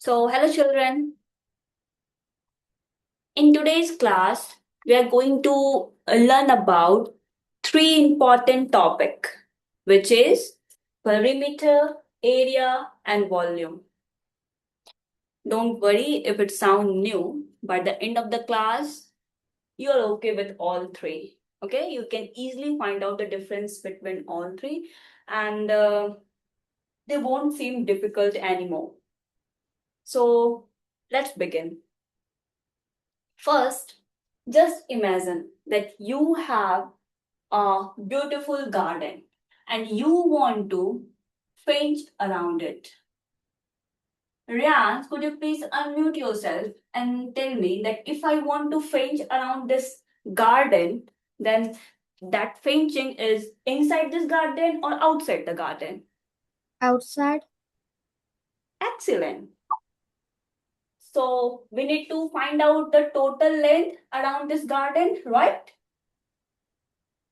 Hello children. In today's class, we are going to learn about three important topic, which is perimeter, area, and volume. Don't worry if it sounds new. By the end of the class, you are okay with all three. Okay, you can easily find out the difference between all three, and they won't seem difficult anymore. So let's begin. First, just imagine that you have a beautiful garden and you want to fence around it. Rian, could you please unmute yourself and tell me that if I want to fence around this garden, then that fencing is inside this garden or outside the garden? Outside? Excellent. So we need to find out the total length around this garden, right?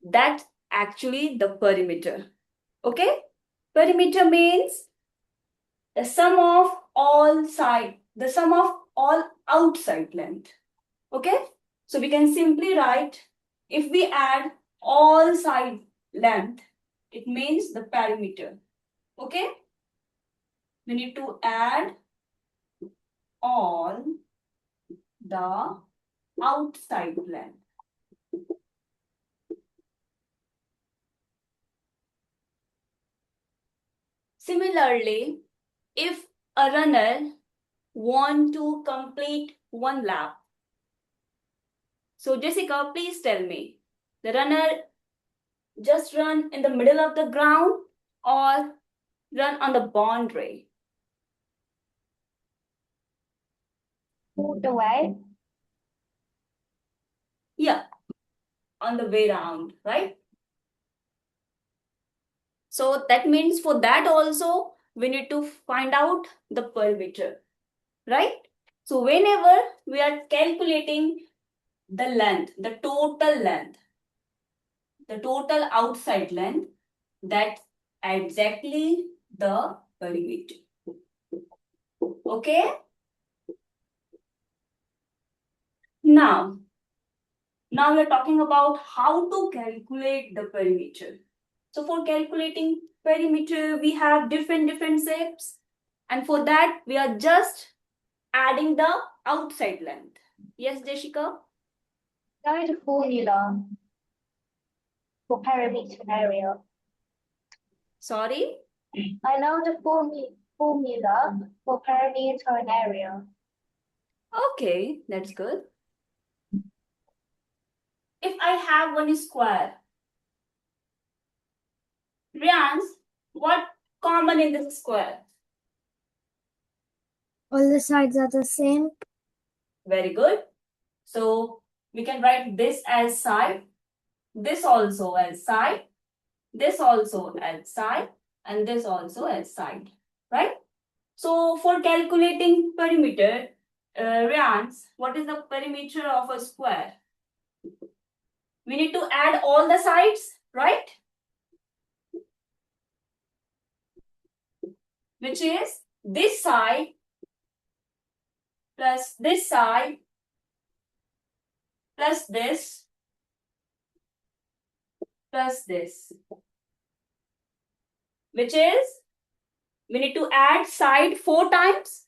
That's actually the perimeter. Okay? Perimeter means the sum of the sum of all outside length. Okay? So we can simply write if we add all side length, it means the perimeter. Okay? We need to add all the outside length. Similarly, if a runner want to complete one lap, so Jessica, please tell me, the runner just run in the middle of the ground or run on the boundary? Move away. Yeah, on the way round, right? So that means for that also we need to find out the perimeter, right? So whenever we are calculating the length, the total outside length, that's exactly the perimeter. Okay? Now, now we're talking about how to calculate the perimeter. So for calculating perimeter, we have different shapes. And for that, we are just adding the outside length. Yes, Jessica? Know the formula for perimeter area. Sorry? I know the formula for perimeter area. Okay, that's good. If I have one square, Rians, what common in this square? All the sides are the same. Very good. So we can write this as side, this also as side, this also as side, and this also as side, right? So for calculating perimeter, Rians, what is the perimeter of a square? We need to add all the sides, right? Which is this side plus this side plus this plus this. Which is we need to add side 4 times,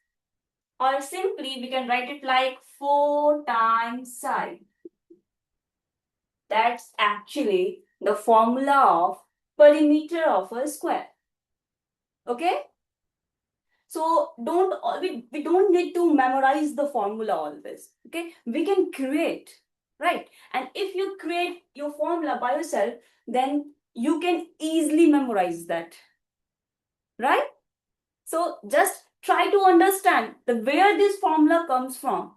or simply we can write it like 4 times side. That's actually the formula of perimeter of a square. Okay? So we don't need to memorize the formula always. Okay? We can create, right? And if you create your formula by yourself, then you can easily memorize that. Right? So just try to understand the where this formula comes from.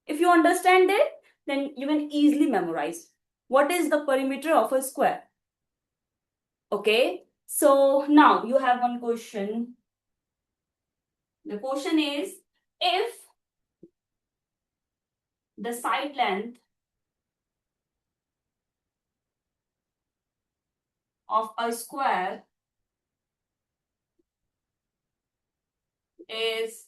If you understand it, then you can easily memorize what is the perimeter of a square. Okay, so now you have one question. The question is, if the side length of a square is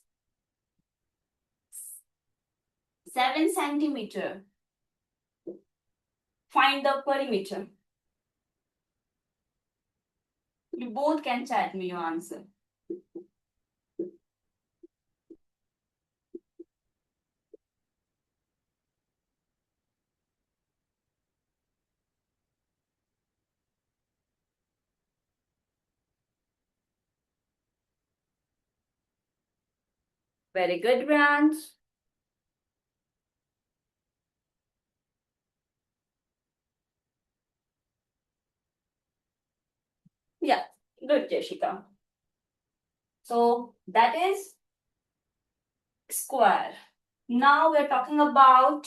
7 centimeter. Find the perimeter. You both can chat me your answer. Very good, Branch. Yeah, good, Jessica. So that is square. Now we're talking about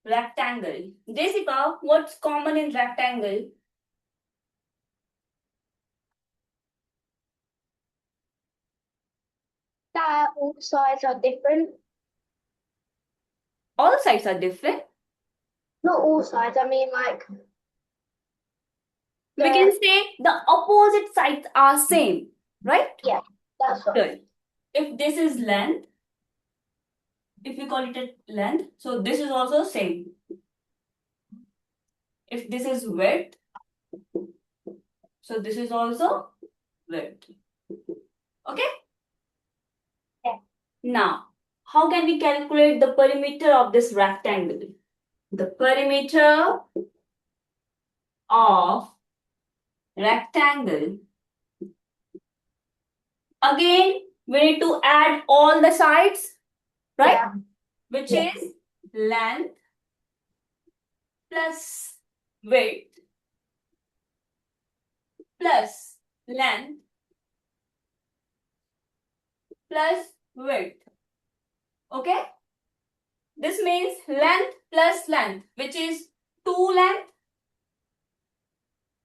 rectangle. Jessica, what's common in rectangle? That all sides are different. All sides are different. Not all sides. I mean, like We the can say the opposite sides are same, right? yeah. That's right. Good. If this is length, if we call it a length, so this is also same. If this is width, so this is also width. Okay? Yeah. Now, how can we calculate the perimeter of this rectangle? The perimeter of rectangle. Again, we need to add all the sides, right? Yeah. Which Yeah. is length plus width plus length plus width. Okay? This means length plus length, which is 2 length.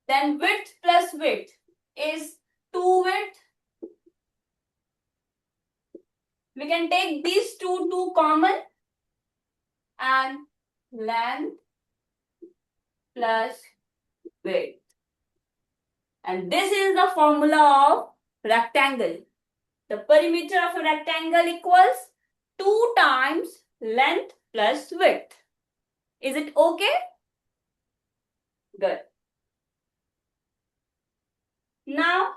Then width plus width is 2 width. We can take these two common and length plus width. And this is the formula of rectangle. The perimeter of a rectangle equals 2 times length plus width. Is it okay? Good. Now,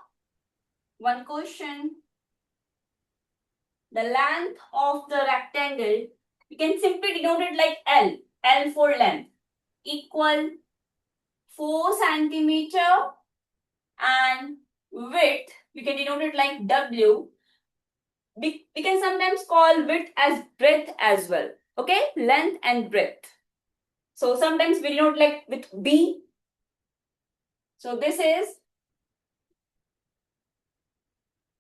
one question. The length of the rectangle, we can simply denote it like L. L for length equal 4 centimeter, and width, we can denote it like W. We can sometimes call width as breadth as well. Okay, length and breadth. So sometimes we denote like with B. So this is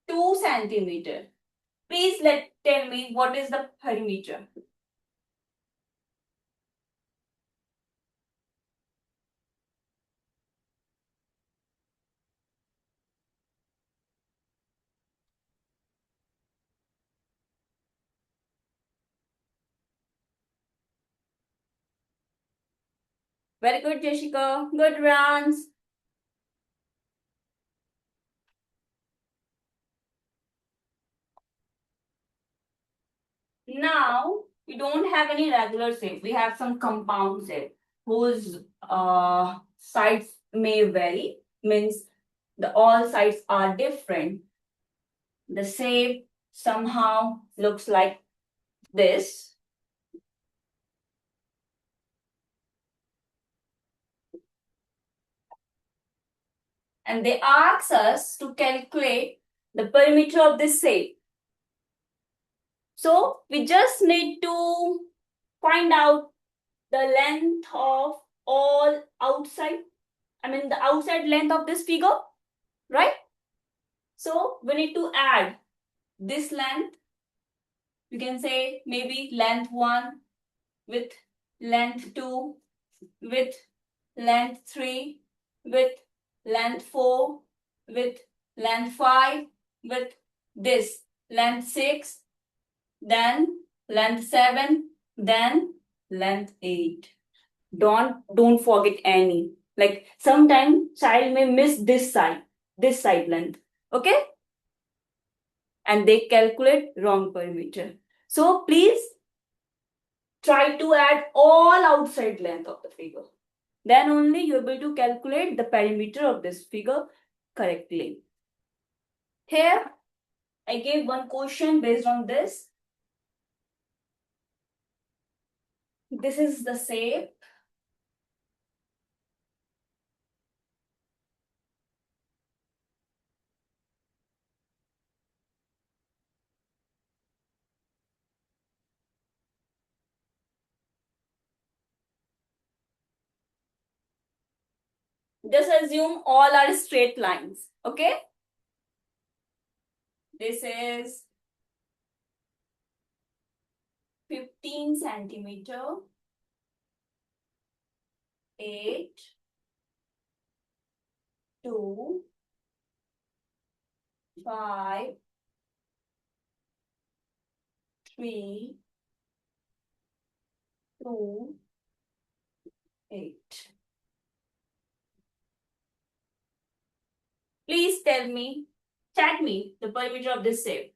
2 centimeter. Please tell me what is the perimeter. Very good, Jessica. Good runs. Now, we don't have any regular shape. We have some compound shape whose sides may vary. Means the all sides are different. The shape somehow looks like this. And they ask us to calculate the perimeter of this shape. So we just need to find out the length of all outside. The outside length of this figure, right? So we need to add this length. You can say maybe length 1 with length 2 with length 3 with length 4 with length 5 with this length 6, then length 7, then length 8. Don't forget any. Like sometimes child may miss this side length. Okay? And they calculate wrong perimeter. So please try to add all outside length of the figure. Then only you're able to calculate the perimeter of this figure correctly. Here, I gave one question based on this. This is the shape. Just assume all are straight lines, okay? This is 15 centimeter, 8, 2, 5, 3, 2, 8. Please tell me, chat me the perimeter of this shape.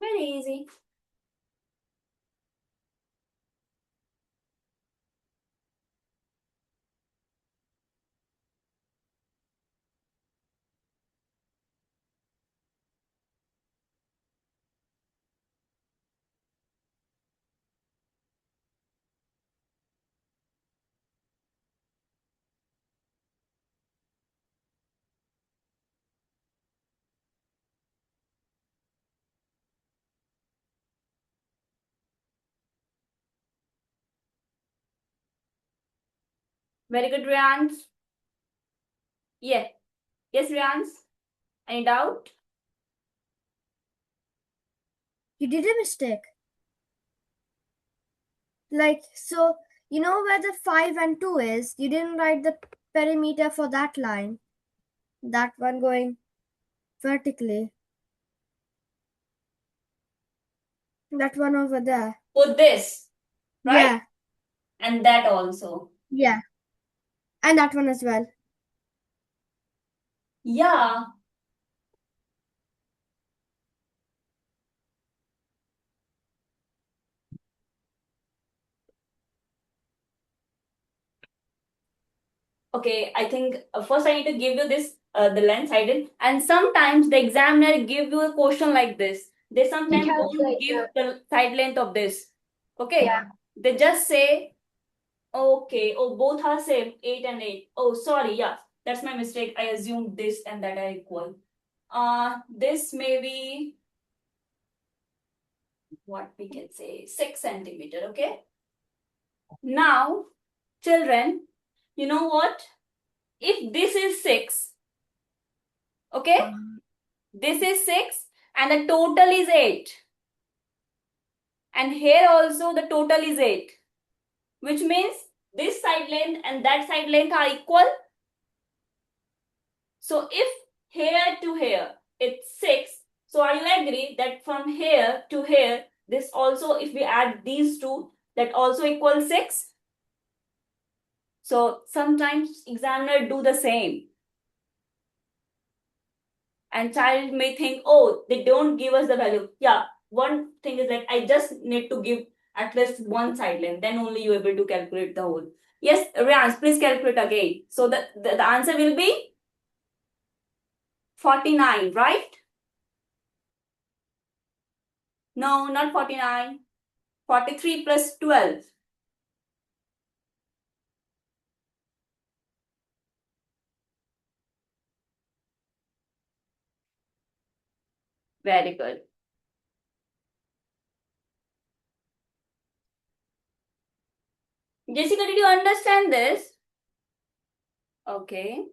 Very easy. Very good, Riyans. Yeah. Yes, Riyans. Any doubt? You did a mistake. Like, so, you know where the 5 and 2 is? You didn't write the perimeter for that line. That one going vertically. That one over there. Put this, right? Yeah, And that also. yeah. And that one as well. Yeah. Okay, I think first I need to give you this, the length I did. And sometimes the examiner give you a question like this. They sometimes don't calculate give the side length of this. Okay? Yeah. They just say, okay, oh, both are same, 8 and 8. Oh, sorry, yeah, that's my mistake. I assumed this and that are equal. This may be, what we can say, 6 centimeter, okay? Now, children, you know what? If this is 6, okay? This is 6 and the total is 8. And here also the total is 8. Which means this side length and that side length are equal. So if here to here it's 6, so are you agree that from here to here, this also, if we add these two, that also equals 6? So sometimes examiner do the same. And child may think, oh, they don't give us the value. Yeah, one thing is like, I just need to give at least one side length, then only you able to calculate the whole. Yes, Riyans, please calculate again. So the answer will be 49, right? No, not 49. 43 plus 12. Very good. Jessica, did you understand this? Okay.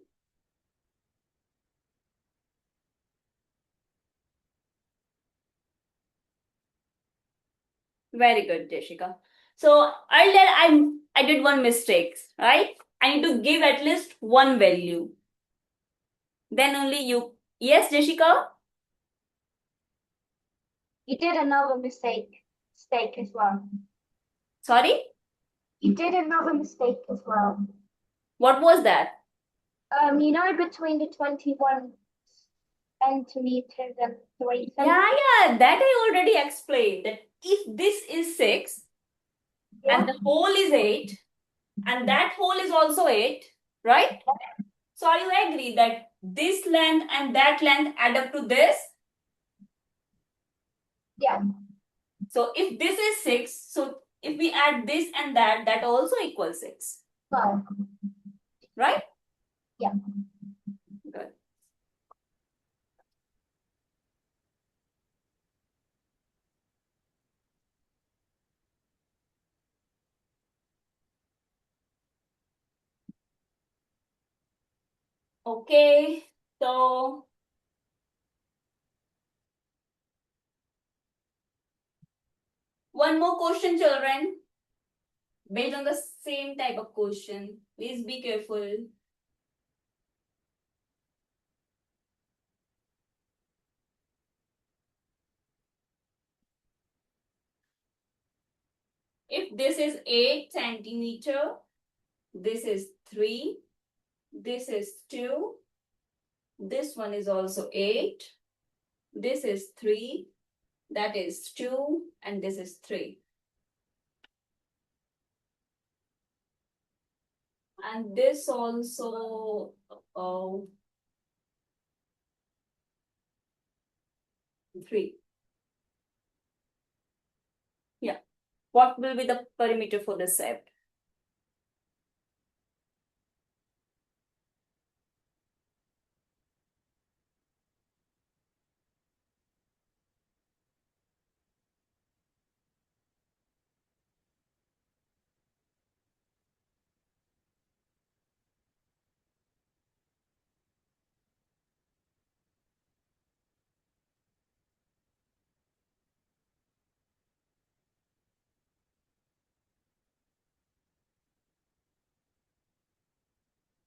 Very good, Jessica. So earlier I did one mistake, right? I need to give at least one value. Then only you. Yes, Jessica? You did another mistake as well. Sorry? You did another mistake as well. What was that? You know, between the 21 centimeters and 3 Yeah, centimeters. yeah, that I already explained. That if this is 6 and the hole is 8 and that hole is also 8, right? So are you agree that this length and that length add up to this? Yeah. So if this is 6, so if we add this and that also equals 6, 12. right? Yeah. Good. Okay, so one more question, children, based on the same type of question. Please be careful. If this is 8 centimeter, this is 3, this is 2, this one is also 8, this is 3, that is 2, and this is 3. And this also, 3. Yeah. What will be the perimeter for this set?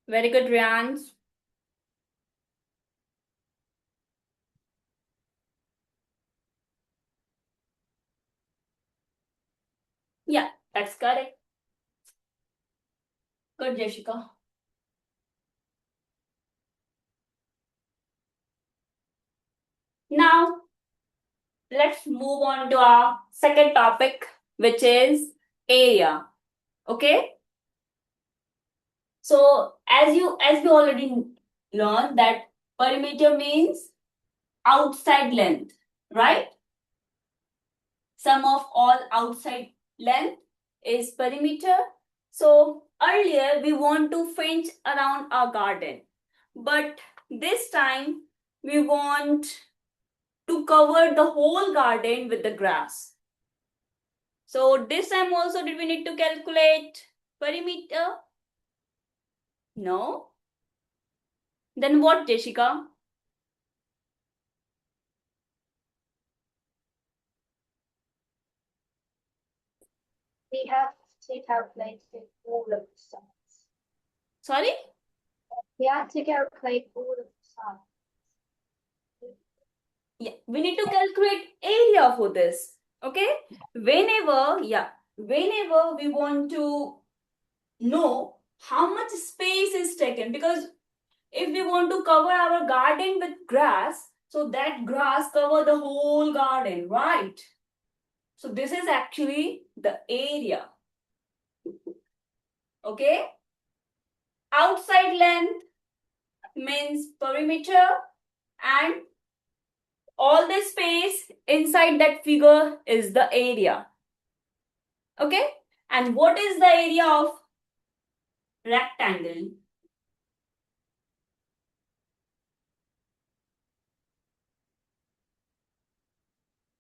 Very good, Rian. Yeah, that's correct. Good, Jessica. Now, let's move on to our second topic, which is area. Okay. So, as we already learned that perimeter means outside length, right? Sum of all outside length is perimeter. So earlier we want to fence around our garden, but this time we want to cover the whole garden with the grass. So this time also did we need to calculate perimeter? No. Then what, Jessica? We have to calculate all of the sides. Sorry? We have to calculate all of the sides. Yeah, we need to calculate area for this. Okay? Whenever we want to know how much space is taken, because if we want to cover our garden with grass, so that grass cover the whole garden, right? So this is actually the area. Okay? Outside length means perimeter, and all the space inside that figure is the area. Okay? And what is the area of rectangle?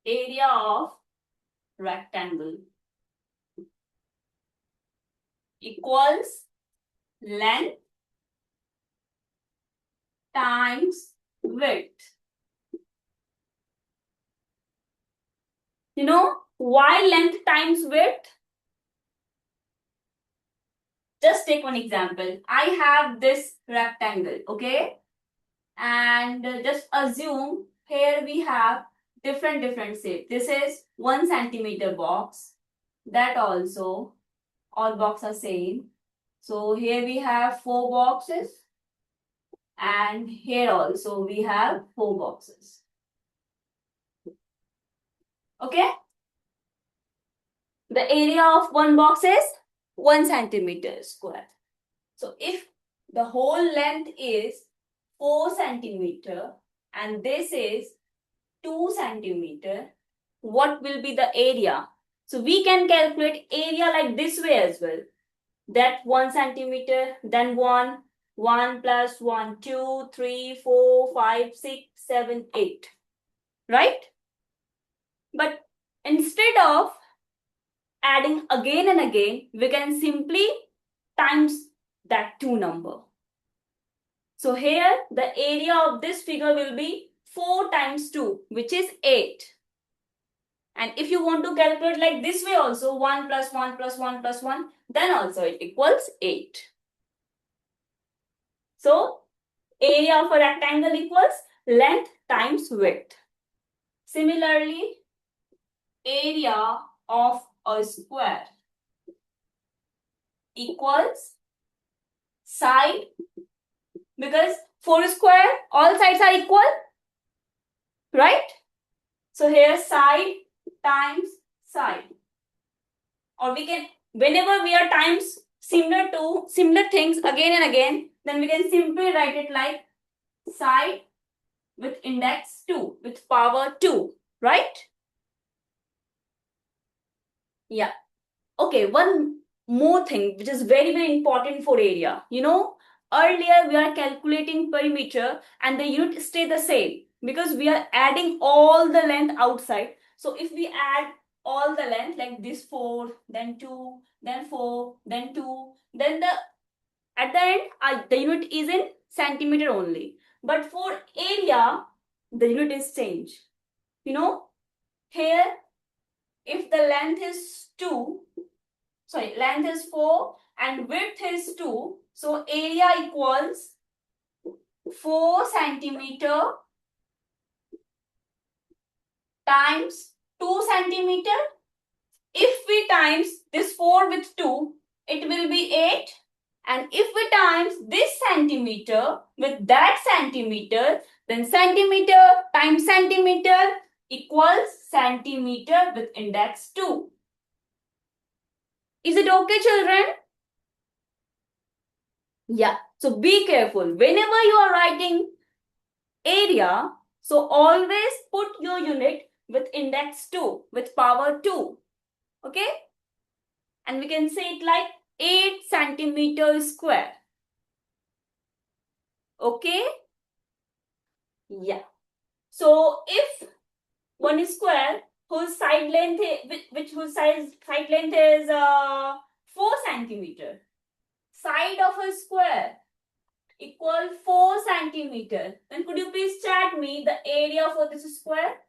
Area of rectangle equals length times width. You know why length times width? Just take one example. I have this rectangle, okay? And just assume here we have different shape. This is 1 centimeter box. That also. all boxes are same. So here we have 4 boxes, and here also we have 4 boxes. Okay? The area of one box is 1 centimeter square. So if the whole length is 4 centimeter and this is 2 centimeter, what will be the area? So we can calculate area like this way as well. That 1 centimeter, then 1 plus 1, 2, 3, 4, 5, 6, 7, 8. Right? But instead of adding again and again, we can simply times that 2 number. So here the area of this figure will be 4 times 2, which is 8. And if you want to calculate like this way also, 1 plus 1 plus 1 plus 1, then also it equals 8. So area of a rectangle equals length times width. Similarly, area of a square equals side, because for a square all sides are equal, right? So here side times side, or we can, whenever we are times similar things again and again, then we can simply write it like side with index 2 with power 2, right? Yeah. Okay, one more thing which is very important for area. Earlier we are calculating perimeter and the unit stay the same because we are adding all the length outside. So if we add all the length like this 4, then 2, then 4, then 2, then at the end the unit is in centimeter only. But for area, the unit is changed. Here if the length is 4 and width is 2, so area equals 4 centimeter times 2 centimeter. If we times this 4 with 2, it will be 8. And if we times this centimeter with that centimeter, then centimeter times centimeter equals centimeter with index 2. Is it okay, children? Yeah. So be careful. Whenever you are writing area, so always put your unit with index 2, with power 2. Okay? And we can say it like 8 centimeters square. Okay? Yeah. So if one square whose side length whose side length is 4 centimeter, side of a square equal 4 centimeter, then could you please chat me the area for this square?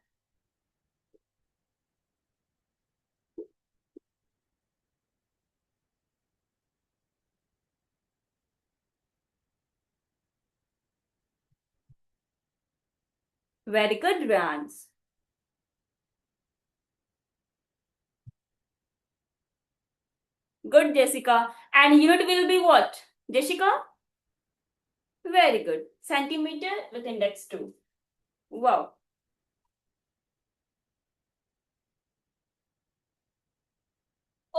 Very good, Rans. Good, Jessica. And unit will be what, Jessica? Very good. Centimeter with index 2. Wow.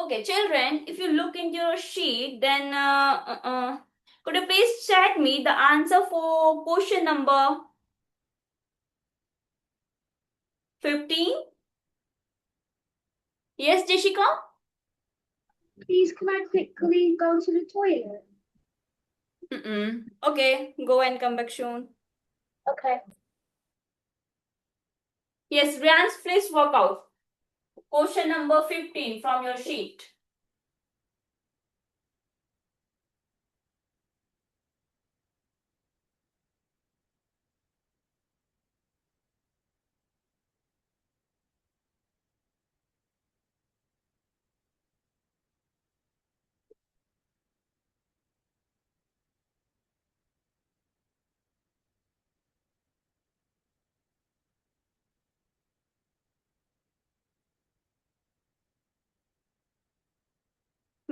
Okay, children, if you look into your sheet, then could you please chat me the answer for question number 15? Yes, Jessica? Please, can I quickly go to the toilet? Okay, go and come back soon. Okay. Yes, Rans, please work out. Question number 15 from your sheet.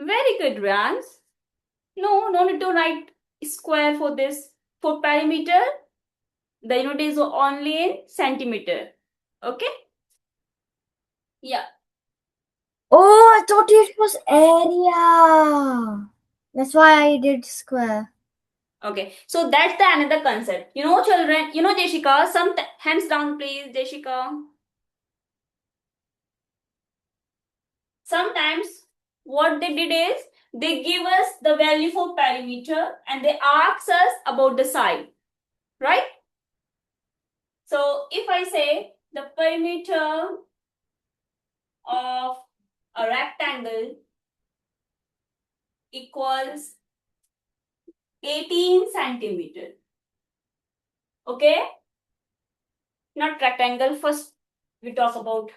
Very good, Rans. No need to write square for this. For perimeter, the unit is only in centimeter. Okay? Yeah. Oh, I thought it was area. That's why I did square. Okay. So that's the another concept. You know, children, you know, Jessica, hands down, please, Jessica. Sometimes what they did is they give us the value for perimeter and they ask us about the side, right? So if I say the perimeter of a rectangle equals 18 centimeter. Okay? Not rectangle. First, we talk about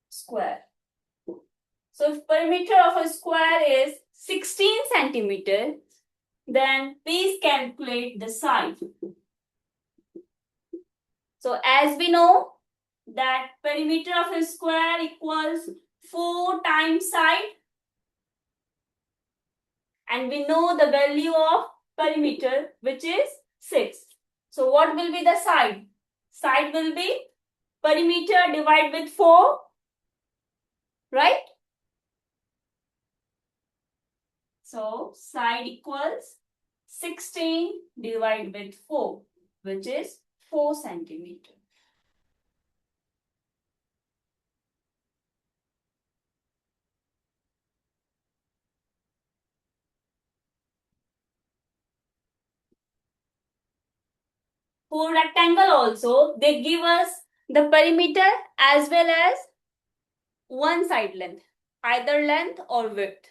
square. So if perimeter of a square is 16 centimeter, then please calculate the side. So as we know that perimeter of a square equals 4 times side, and we know the value of perimeter, which is 6. So what will be the side? Side will be perimeter divided with 4, right? So side equals 16 divided with 4, which is 4 centimeter. For rectangle also, they give us the perimeter as well as one side length, either length or width.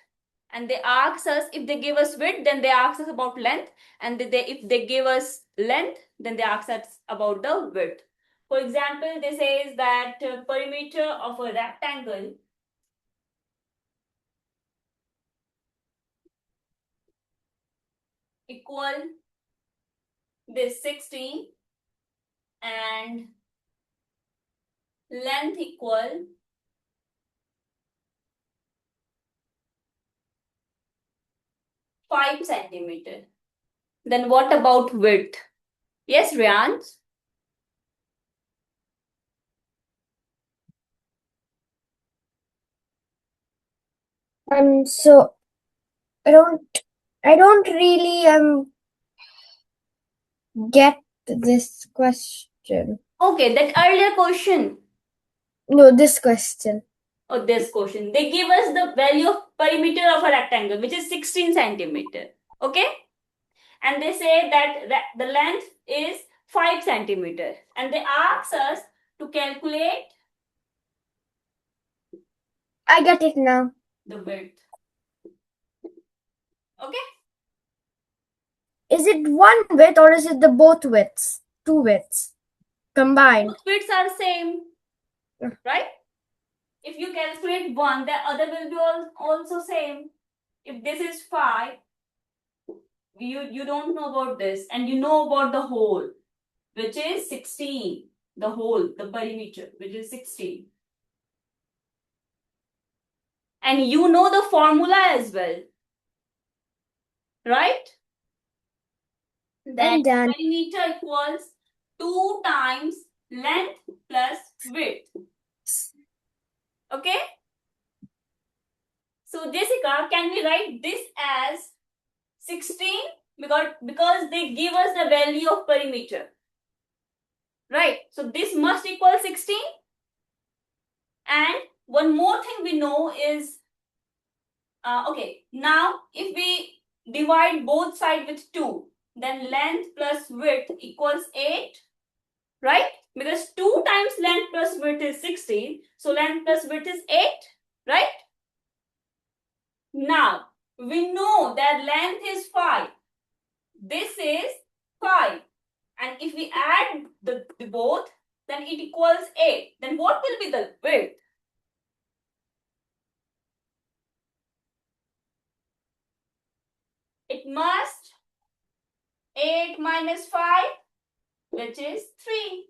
And they ask us, if they give us width, then they ask us about length. And if they give us length, then they ask us about the width. For example, they says that perimeter of a rectangle equal this 16 and length equal 5 centimeter. Then what about width? Yes, Riyans? So I don't really get this question. Okay, that earlier question. No, this question. Or this question. They give us the value of perimeter of a rectangle, which is 16 centimeter. Okay? And they say that the length is 5 centimeter. And they ask us to calculate I get it now. the width. Okay? Is it one width or is it the both widths? Two widths combined. Both widths are same. Yeah. Right? If you calculate one, the other will be also same. If this is 5, you don't know about this, and you know about the whole, which is 16. The whole, the perimeter, which is 16. And you know the formula as well. Right? That I'm done. perimeter equals 2 times length plus width. Okay? So Jessica, can we write this as 16? Because they give us the value of perimeter. Right? So this must equal 16. And one more thing we know is, okay, now if we divide both sides with 2, then length plus width equals 8, right? Because 2 times length plus width is 16, so length plus width is 8, right? Now, we know that length is 5. This is 5. And if we add the both, then it equals 8. Then what will be the width? It must 8 minus 5, which is 3.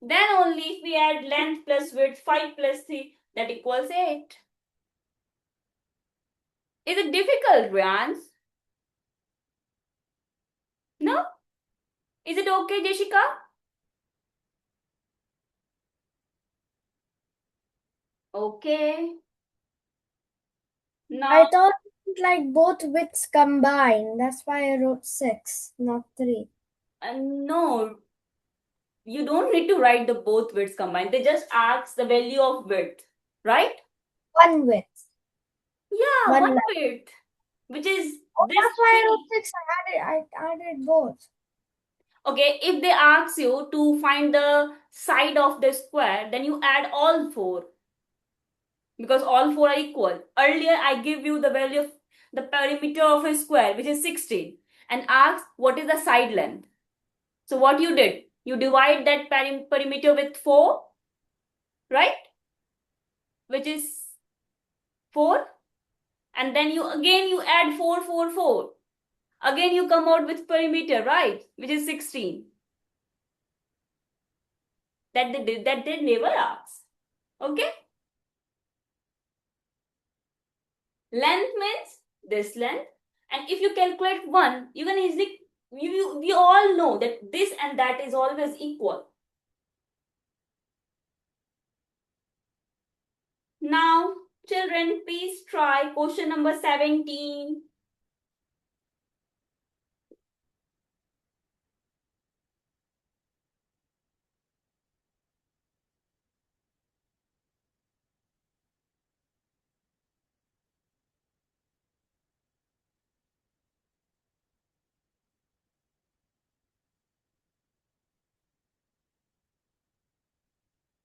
Then only if we add length plus width, 5 plus 3, that equals 8. Is it difficult, Riyans? No? Is it okay, Jessica? Okay. I Now, thought like both widths combined. That's why I wrote 6, not 3. no, you don't need to write the both widths combined. They just ask the value of width, right? One width. Yeah, One one line. width, which is Oh, this that's why I wrote three. 6. I added both. Okay, if they ask you to find the side of the square, then you add all four because all four are equal. Earlier, I give you the value of the perimeter of a square, which is 16, and ask what is the side length. So what you did, you divide that perimeter with 4, right? Which is 4, and then you add 4, 4, 4. Again, you come out with perimeter, right? Which is 16. That they never ask. Okay? Length means this length. And if you calculate 1, you can easily, we all know that this and that is always equal. Now, children, please try question number 17.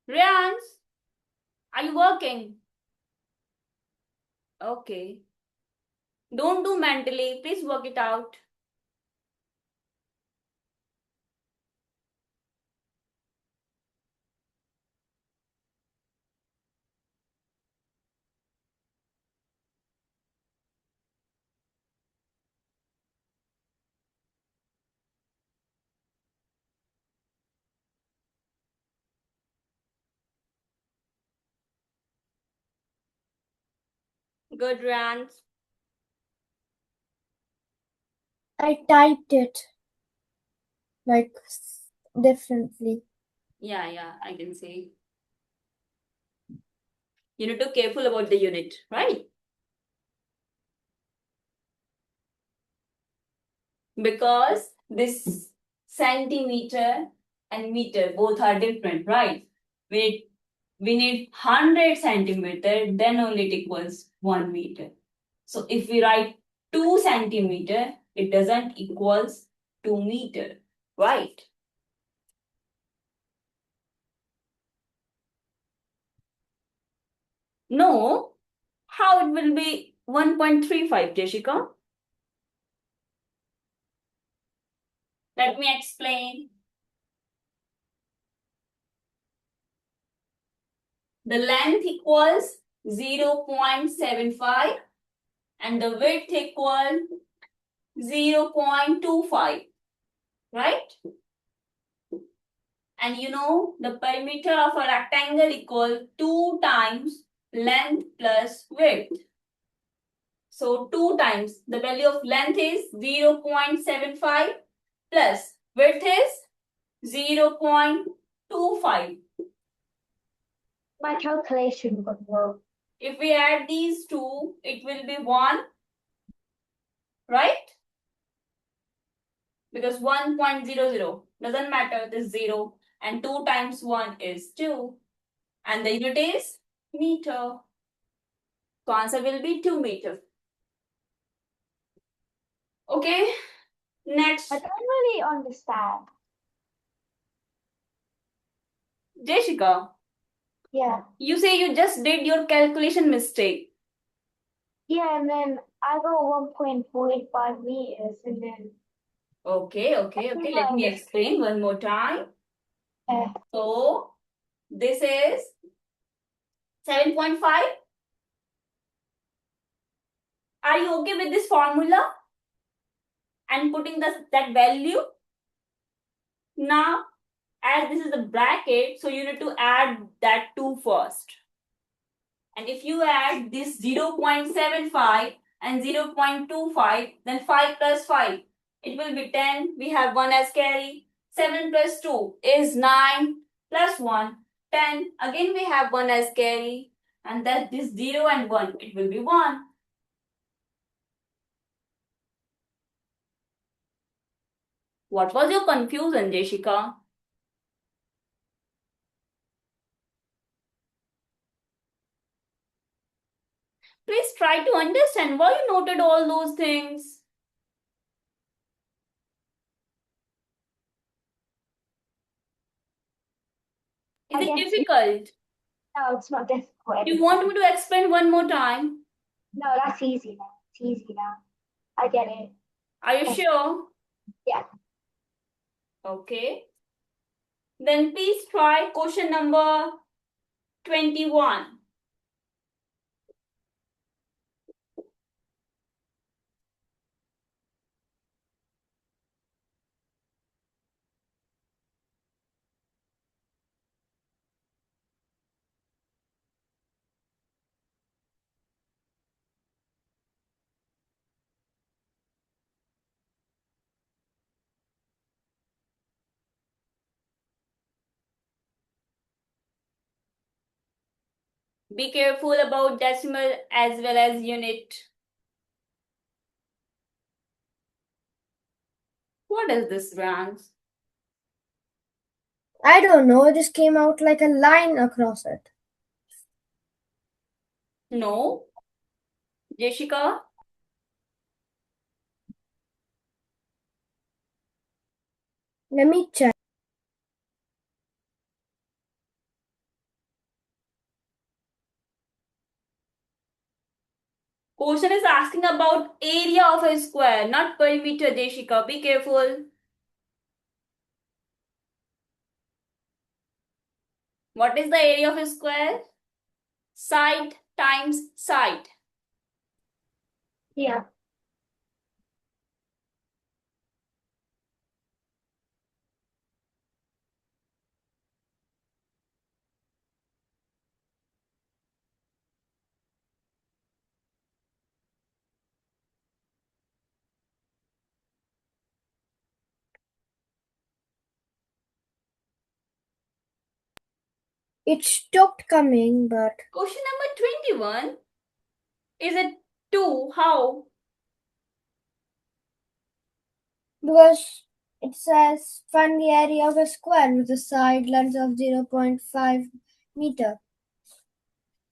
Riyans, are you working? Okay. Don't do mentally. Please work it out. Good, Riyans. I typed it like differently. Yeah, I can see. You need to be careful about the unit, right? Because this centimeter and meter both are different, right? We need 100 centimeter, then only it equals 1 meter. So if we write 2 centimeter, it doesn't equals 2 meter, right? No, how it will be 1.35, Jessica? Let me explain. The length equals 0.75 and the width equals 0.25, right? And you know the perimeter of a rectangle equals 2 times length plus width. So 2 times the value of length is 0.75 plus width is 0.25. My calculation got wrong. If we add these two, it will be 1, right? Because 1.00 doesn't matter, this 0, and 2 times 1 is 2, and the unit is meter. So answer will be 2 meter. Okay, next. I don't really understand. Jessica, Yeah. you say you just did your calculation mistake. Yeah, and then I got 1.45 meters, and then Okay. Let me explain one more time. So this is 7.5. Are you okay with this formula? And putting that value? Now as this is a bracket, so you need to add that 2 first. And if you add this 0.75 and 0.25, then 5 plus 5, it will be 10. We have 1 as carry. 7 plus 2 is 9 plus 1, 10. Again, we have 1 as carry. And that this 0 and 1, it will be 1. What was your confusion, Jeshika? Please try to understand why you noted all those things. Is I it guess- difficult? No, it's not difficult. Do you want me to explain one more time? No, that's easy now. It's easy now. I get it. Are you sure? Yeah. Okay. Then please try question number 21. Be careful about decimal as well as unit. What is this, Rans? I don't know, it just came out like a line across it. No. Jessica? Let me check. Question is asking about area of a square, not perimeter, Jessica. Be careful. What is the area of a square? Side times side. Yeah. It stopped coming, but Question number 21. Is it 2? How? because it says find the area of a square with a side length of 0.5 meter.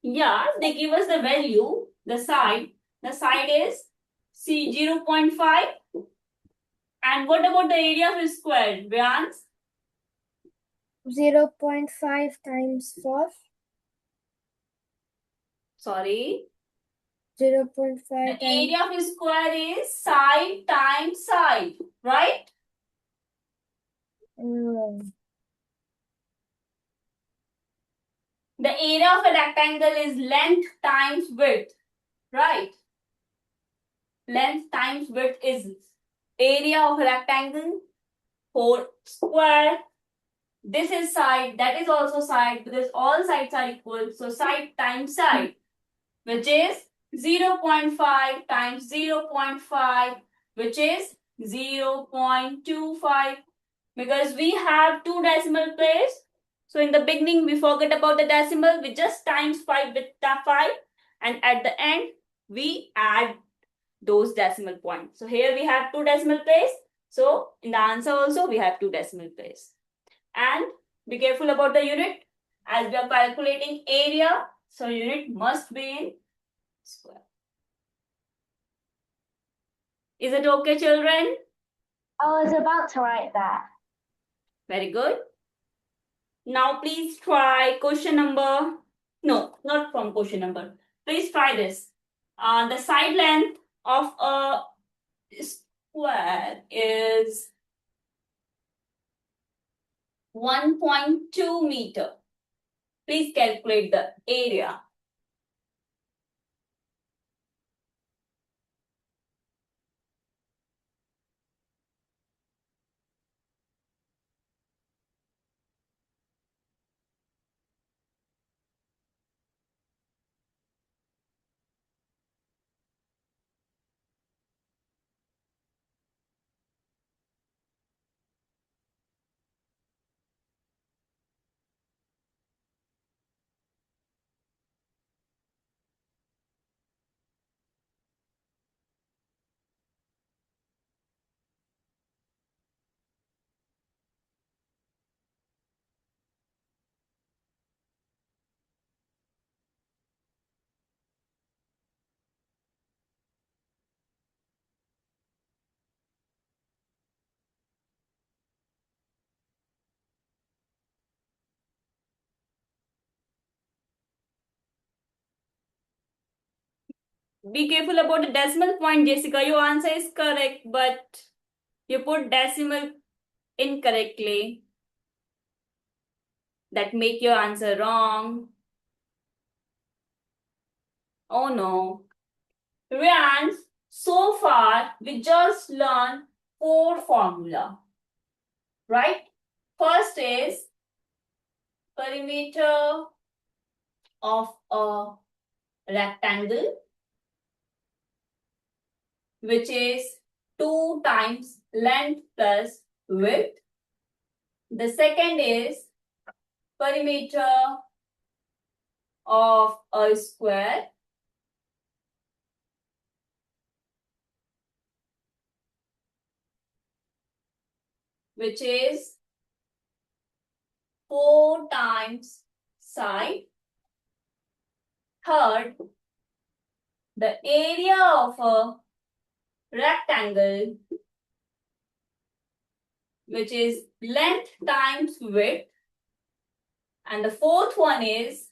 Yeah, they give us the value, the side. The side is 0.5. And what about the area of a square, Vyans? 0.5 times 4. Sorry. 0.5 The times. area of a square is side times side, right? The area of a rectangle is length times width, right? Length times width is area of a rectangle for square. This is side, that is also side, because all sides are equal. So side times side, which is 0.5 times 0.5, which is 0.25. Because we have two decimal place. So in the beginning, we forget about the decimal. We just times 5 with the 5. And at the end, we add those decimal points. So here we have two decimal place. So in the answer also, we have two decimal place. And be careful about the unit. As we are calculating area, so unit must be in square. Is it okay, children? I was about to write that. Very good. Now please try question number. No, not from question number. Please try this. The side length of a square is 1.2 meter. Please calculate the area. be careful about the decimal point, Jessica. Your answer is correct, but you put decimal incorrectly. That make your answer wrong. Oh no. Riyans, so far we just learned 4 formula. Right? First is perimeter of a rectangle, which is 2 times length plus width. The second is perimeter of a square, which is 4 times side. Third, the area of a rectangle, which is length times width. And the fourth one is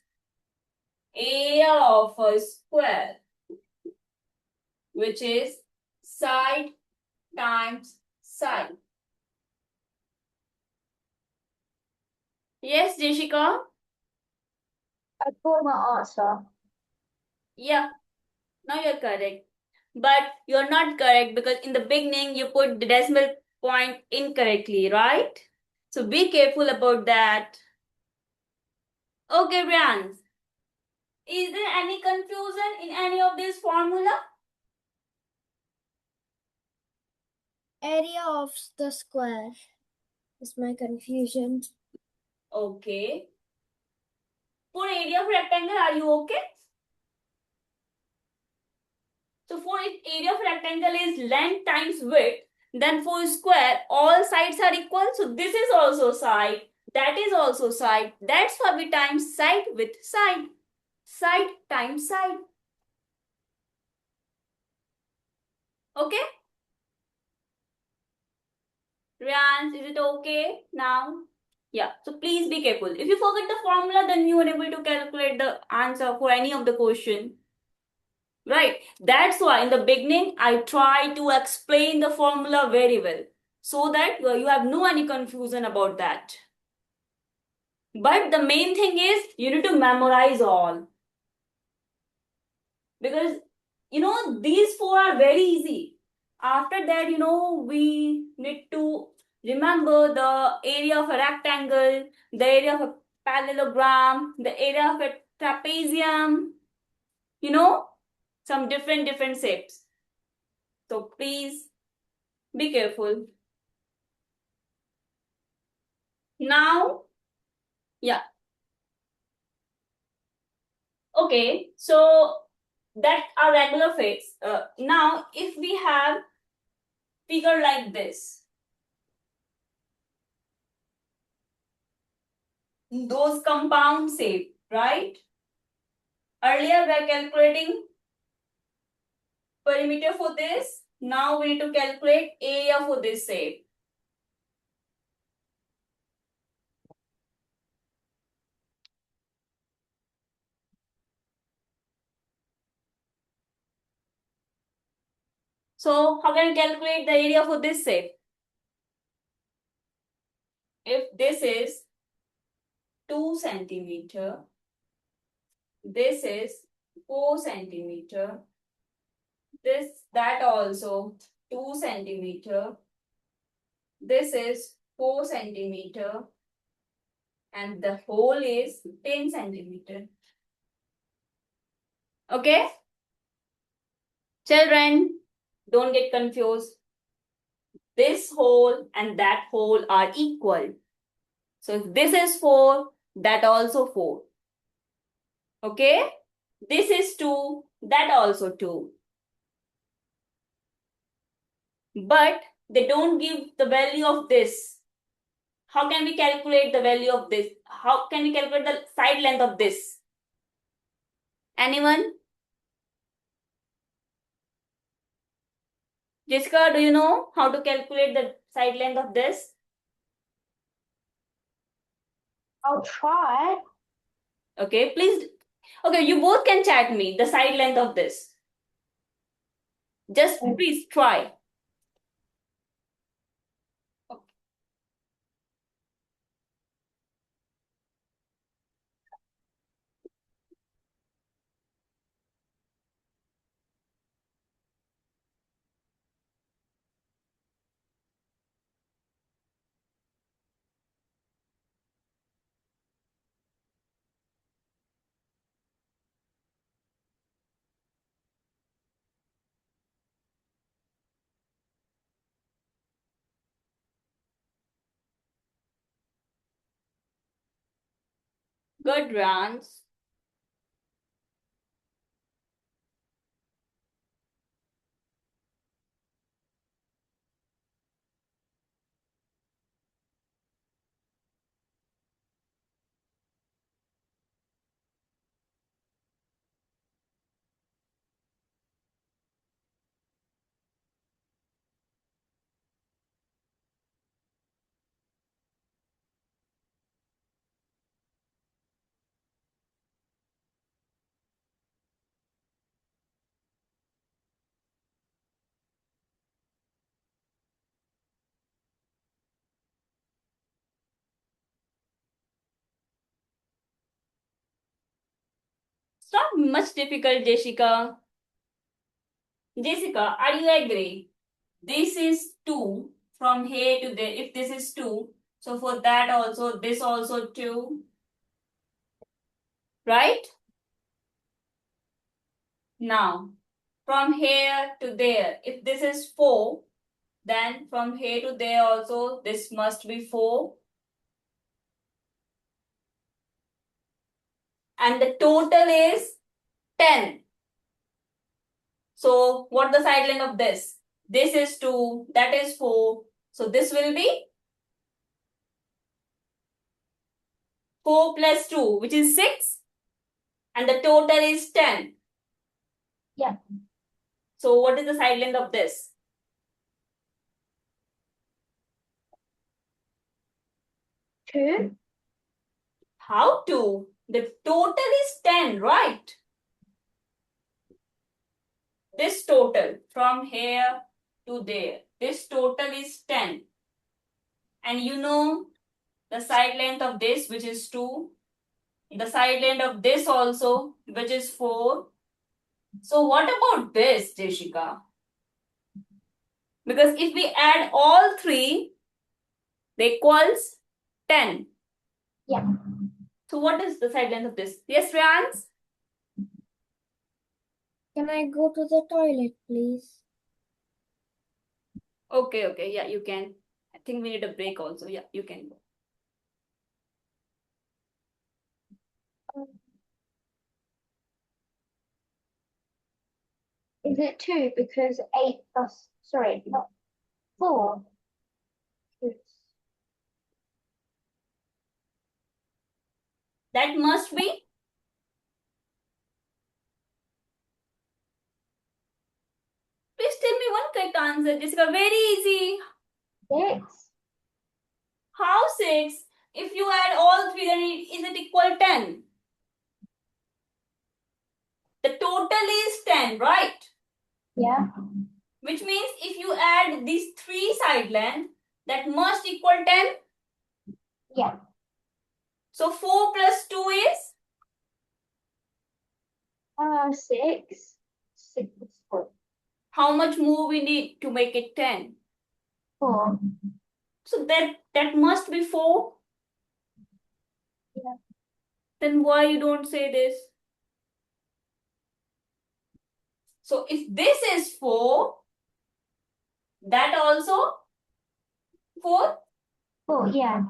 area of a square, which is side times side. Yes, Jessica? I put my answer. Yeah, now you're correct. But you're not correct because in the beginning you put the decimal point incorrectly, right? So be careful about that. Okay, Brian. Is there any confusion in any of this formula? Area of the square is my confusion. Okay. For area of rectangle, are you okay? So for area of rectangle is length times width. Then for square, all sides are equal. So this is also side. That is also side. That's why we times side with side. Side times side. Okay? Rian, is it okay now? Yeah. So please be careful. If you forget the formula, then you are able to calculate the answer for any of the question. Right. That's why in the beginning, I try to explain the formula very well so that you have no any confusion about that. But the main thing is you need to memorize all. Because, these 4 are very easy. After that, we need to remember the area of a rectangle, the area of a parallelogram, the area of a trapezium, some different shapes. So please be careful. Now, yeah. Okay, so that are regular figures. Now, if we have figure like this, those compound shape, right? Earlier we are calculating perimeter for this. Now we need to calculate area for this shape. So how can I calculate the area for this shape? If this is 2 centimeter, this is 4 centimeter, that also 2 centimeter, this is 4 centimeter, and the whole is 10 centimeter. Okay? Children, don't get confused. This hole and that hole are equal. So if this is 4, that also 4. Okay? This is 2, that also 2. But they don't give the value of this. How can we calculate the value of this? How can we calculate the side length of this? Anyone? Jessica, do you know how to calculate the side length of this? I'll try. Okay, please. Okay, you both can chat me the side length of this. Just please try. Good, Rans. It's not much difficult, Jessica. Jessica, are you agree? This is 2 from here to there. If this is 2, so for that also, this also 2. Right? Now, from here to there, if this is 4, then from here to there also, this must be 4. And the total is 10. So, what the side length of this? This is 2, that is 4. So, this will be 4 plus 2, which is 6. And the total is 10. Yeah. So, what is the side length of this? 2. How to? The total is 10, right? This total from here to there. This total is 10. And you know the side length of this, which is 2. The side length of this also, which is 4. So what about this, Jessica? Because if we add all three, they equals 10. Yeah. So what is the side length of this? Yes, Rans? Can I go to the toilet, please? Okay, yeah, you can. I think we need a break also. Yeah, you can go. Is it 2 because 8 plus, sorry, not 4. That must be. Please tell me one correct answer, Jessica. Very easy. 6. How 6? If you add all three, then is it equal 10? The total is 10, right? Yeah. Which means if you add these three side length, that must equal 10. Yeah. So 4 plus 2 is 6. 6 is 4. how much more we need to make it 10? 4. So that must be 4. Yeah. Then why you don't say this? So if this is 4, that also 4. 4, yeah.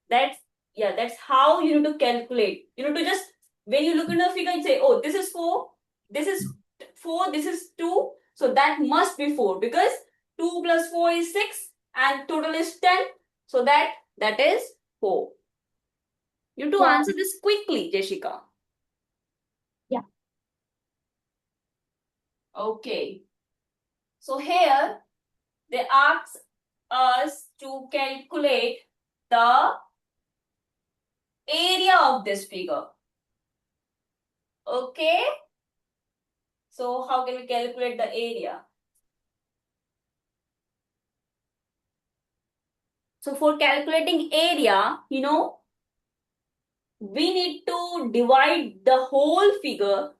That's how you need to calculate. You need to just, when you look into the figure, you say, oh, this is 4, this is 4, this is 2. So that must be 4 because 2 plus 4 is 6 and total is 10. So that is 4. You have to Yeah. answer this quickly, Jessica. Yeah. Okay. So here they ask us to calculate the area of this figure. Okay. So how can we calculate the area? So for calculating area, we need to divide the whole figure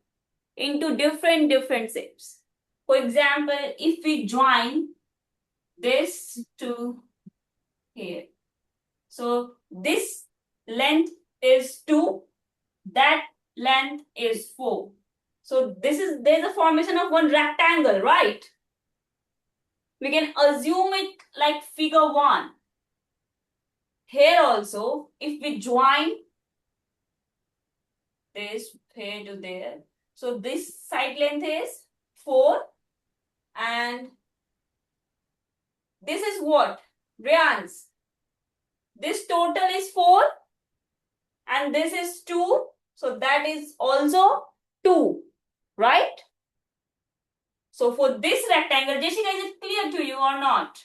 into different shapes. For example, if we join this to here, so this length is 2, that length is 4. So there's a formation of one rectangle, right? We can assume it like figure 1. Here also, if we join this here to there, so this side length is 4 and this is what? Riyans. This total is 4 and this is 2. So that is also 2, right? So for this rectangle, Jessica, is it clear to you or not?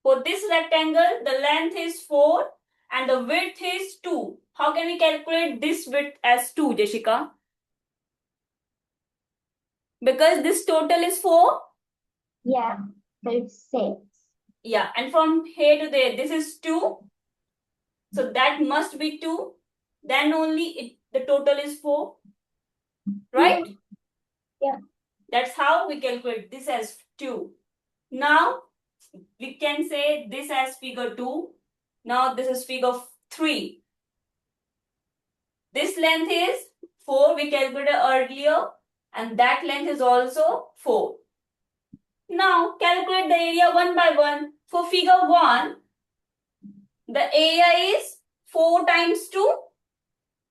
For this rectangle, the length is 4 and the width is 2. How can we calculate this width as 2, Jessica? Because this total is 4. Yeah, so it's 6. Yeah, and from here to there, this is 2. So that must be 2. Then only the total is 4. Right? Yeah. That's how we calculate this as 2. Now, we can say this as figure 2. Now, this is figure 3. This length is 4, we calculated earlier, and that length is also 4. Now, calculate the area one by one. For figure 1, the area is 4 times 2,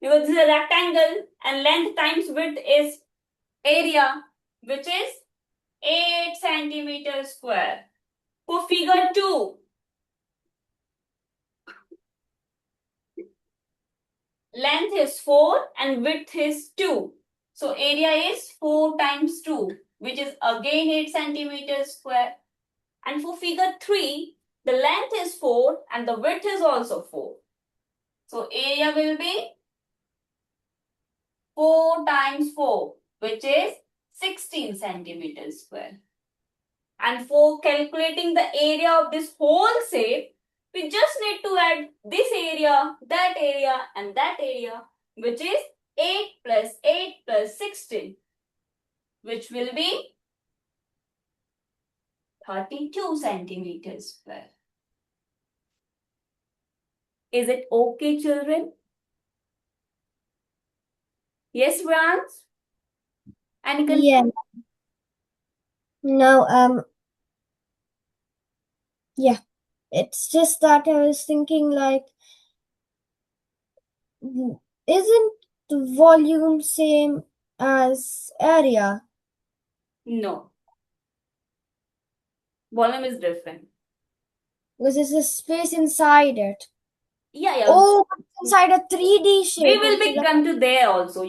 because this is a rectangle, and length times width is area, which is 8 centimeters square. For figure 2, length is 4 and width is 2. So area is 4 times 2, which is again 8 centimeters square. And for figure 3, the length is 4 and the width is also 4. So area will be 4 times 4, which is 16 centimeters square. And for calculating the area of this whole shape, we just need to add this area, and that area, which is 8 plus 8 plus 16, which will be 32 centimeters square. Is it okay, children? Yes, Rans? And you can Yeah. No, yeah. It's just that I was thinking like, isn't the volume same as area? no. Volume is different. Because there's a space inside it. Yeah. Oh, it's inside a 3D shape. We will be instead of- come to there also,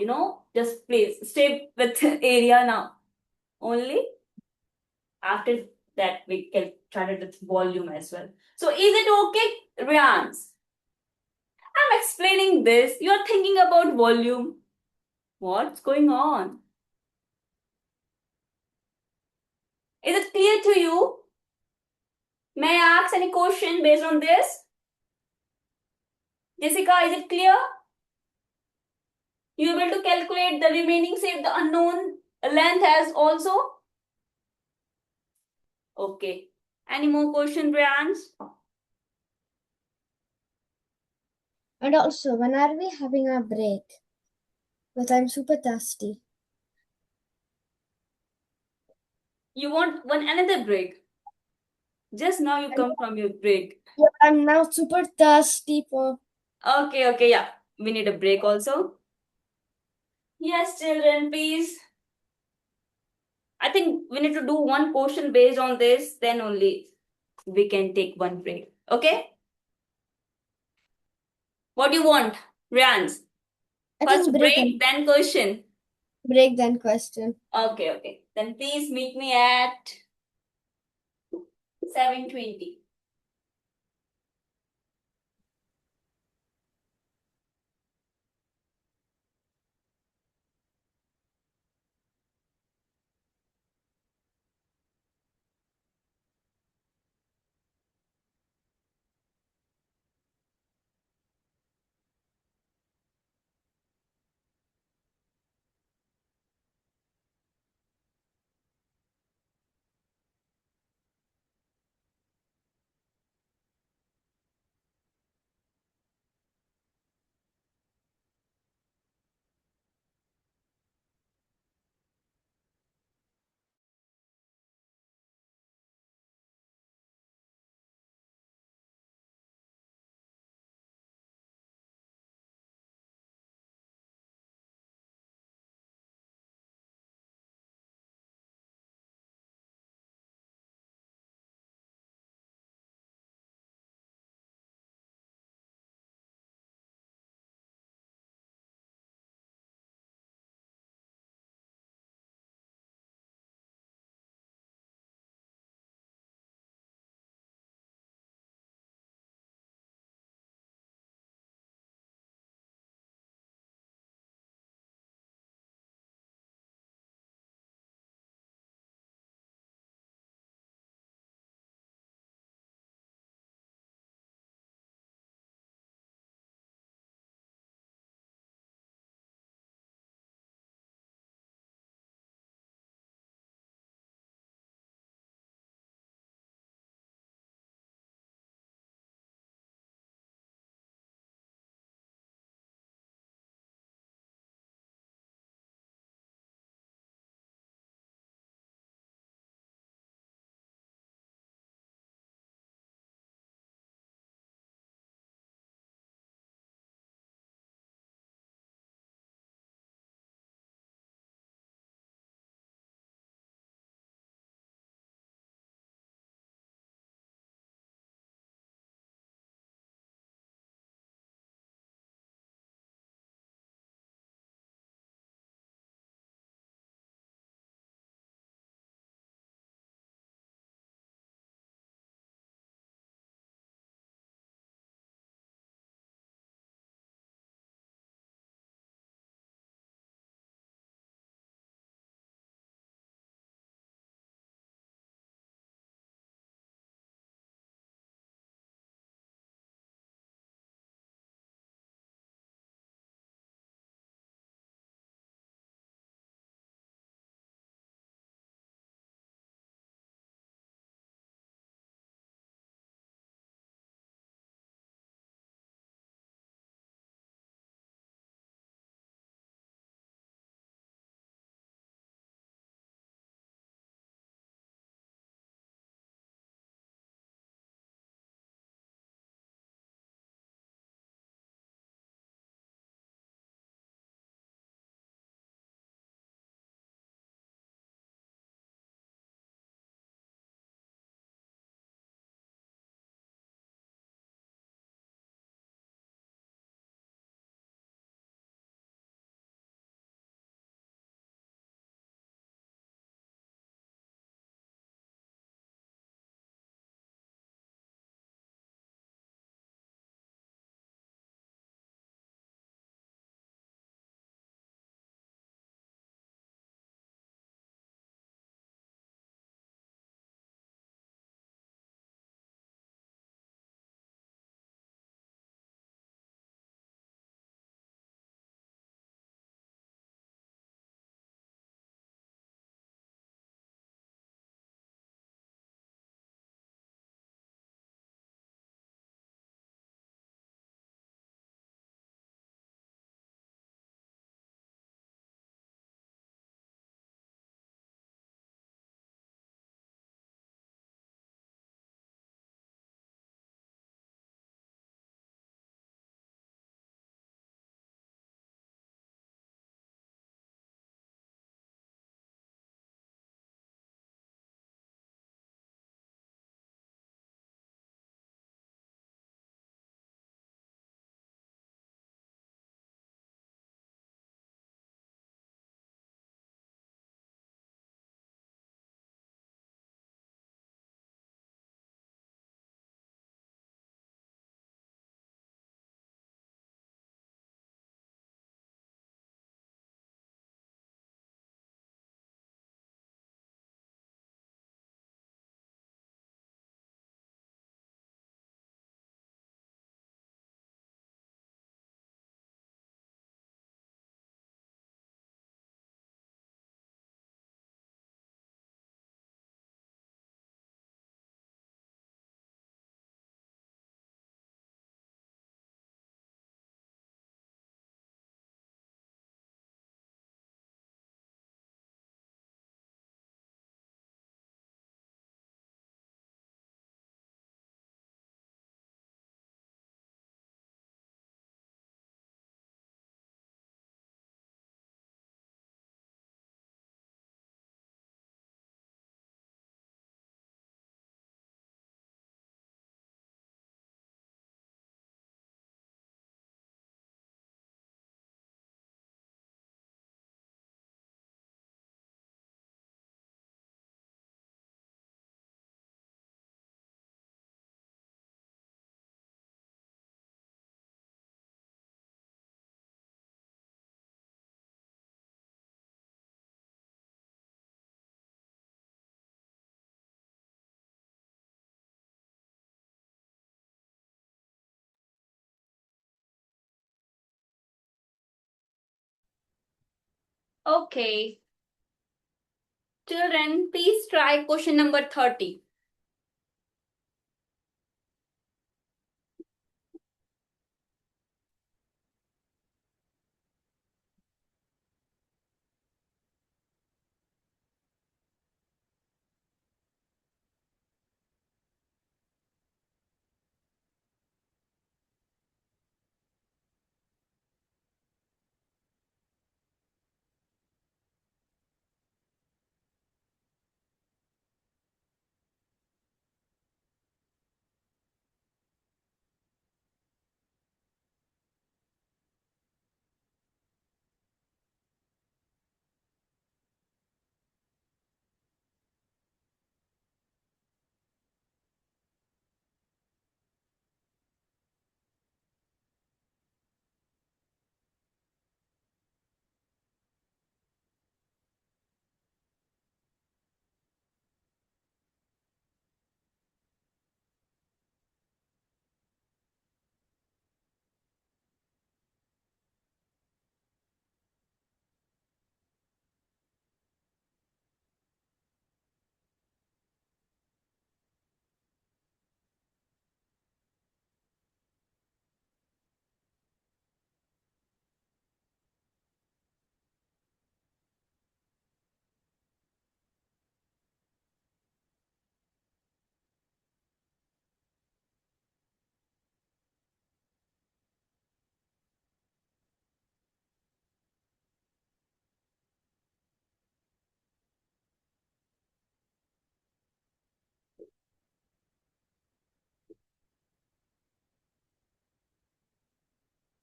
Just please stay with area now. Only after that we can try it with volume as well. So is it okay, Rians? I'm explaining this. You're thinking about volume. What's going on? Is it clear to you? May I ask any question based on this? Jessica, is it clear? You able to calculate the remaining, say the unknown length as also? Okay. Any more question, Brians? And also, when are we having our break? Because I'm super thirsty. You want one another break? Just now you come from your break. Yeah, I'm now super thirsty for. Okay, yeah. We need a break also. Yes, children, please. I think we need to do one question based on this, then only we can take one break. Okay? What do you want, Rians? I First think break, then question. break then question. Okay. Then please meet me at 7:20. Okay. Children, please try question number 30.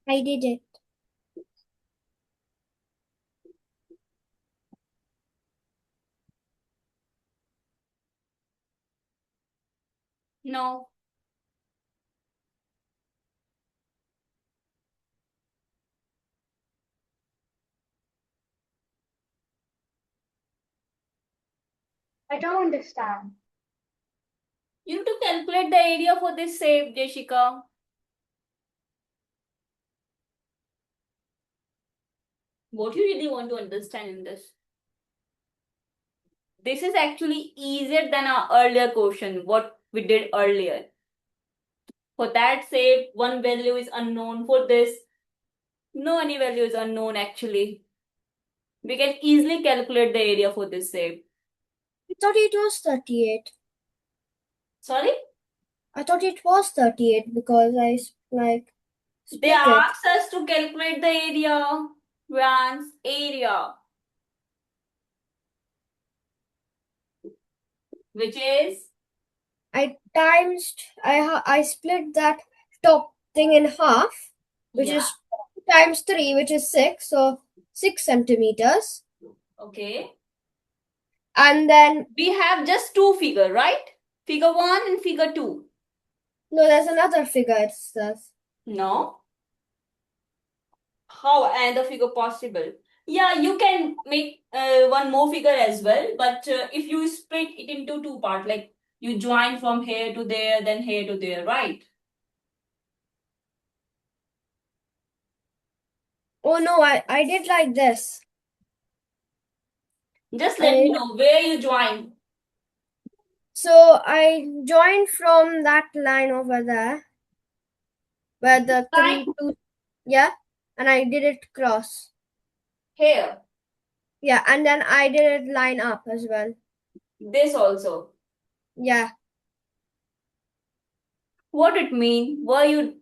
I did it. No. I don't understand. You need to calculate the area for this shape, Jessica. What you really want to understand in this? This is actually easier than our earlier question, what we did earlier. For that shape, one value is unknown. For this, no any value is unknown actually. We can easily calculate the area for this shape. I thought it was 38. Sorry? I thought it was 38 because I They split it. asked us to calculate the area. Vance, area. Which is? I split that top thing in half, which Yeah. is 2 times 3, which is 6, so 6 centimeters. Okay. And then, We have just two figure, right? Figure 1 and figure 2. no, there's another figure it says. No. How another figure possible? Yeah, you can make one more figure as well, but if you split it into two parts, like you join from here to there, then here to there, right? Oh no, I did like this. Just let me I, know where you join. so I joined from that line over there, where the Line 3, 2, yeah, and I did it cross. here. Yeah, and then I did it line up as well. This also. Yeah. What it mean? Why you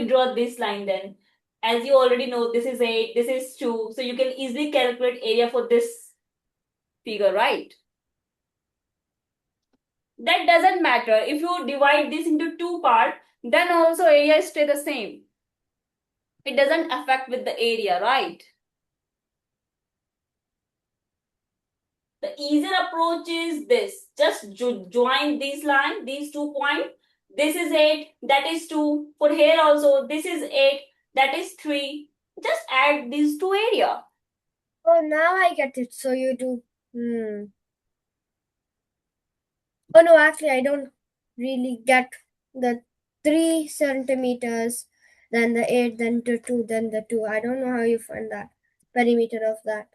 draw this line then? As you already know, this is 8, this is 2, so you can easily calculate area for this figure, right? That doesn't matter. If you divide this into two parts, then also area stay the same. It doesn't affect with the area, right? The easier approach is this. Just join these line, these 2 points. This is 8, that is 2. For here also, this is 8, that is 3. Just add these two area. Oh, now I get it. So you do. Oh no, actually, I don't really get the 3 centimeters, then the 8, then the 2, then the 2. I don't know how you find that perimeter of that.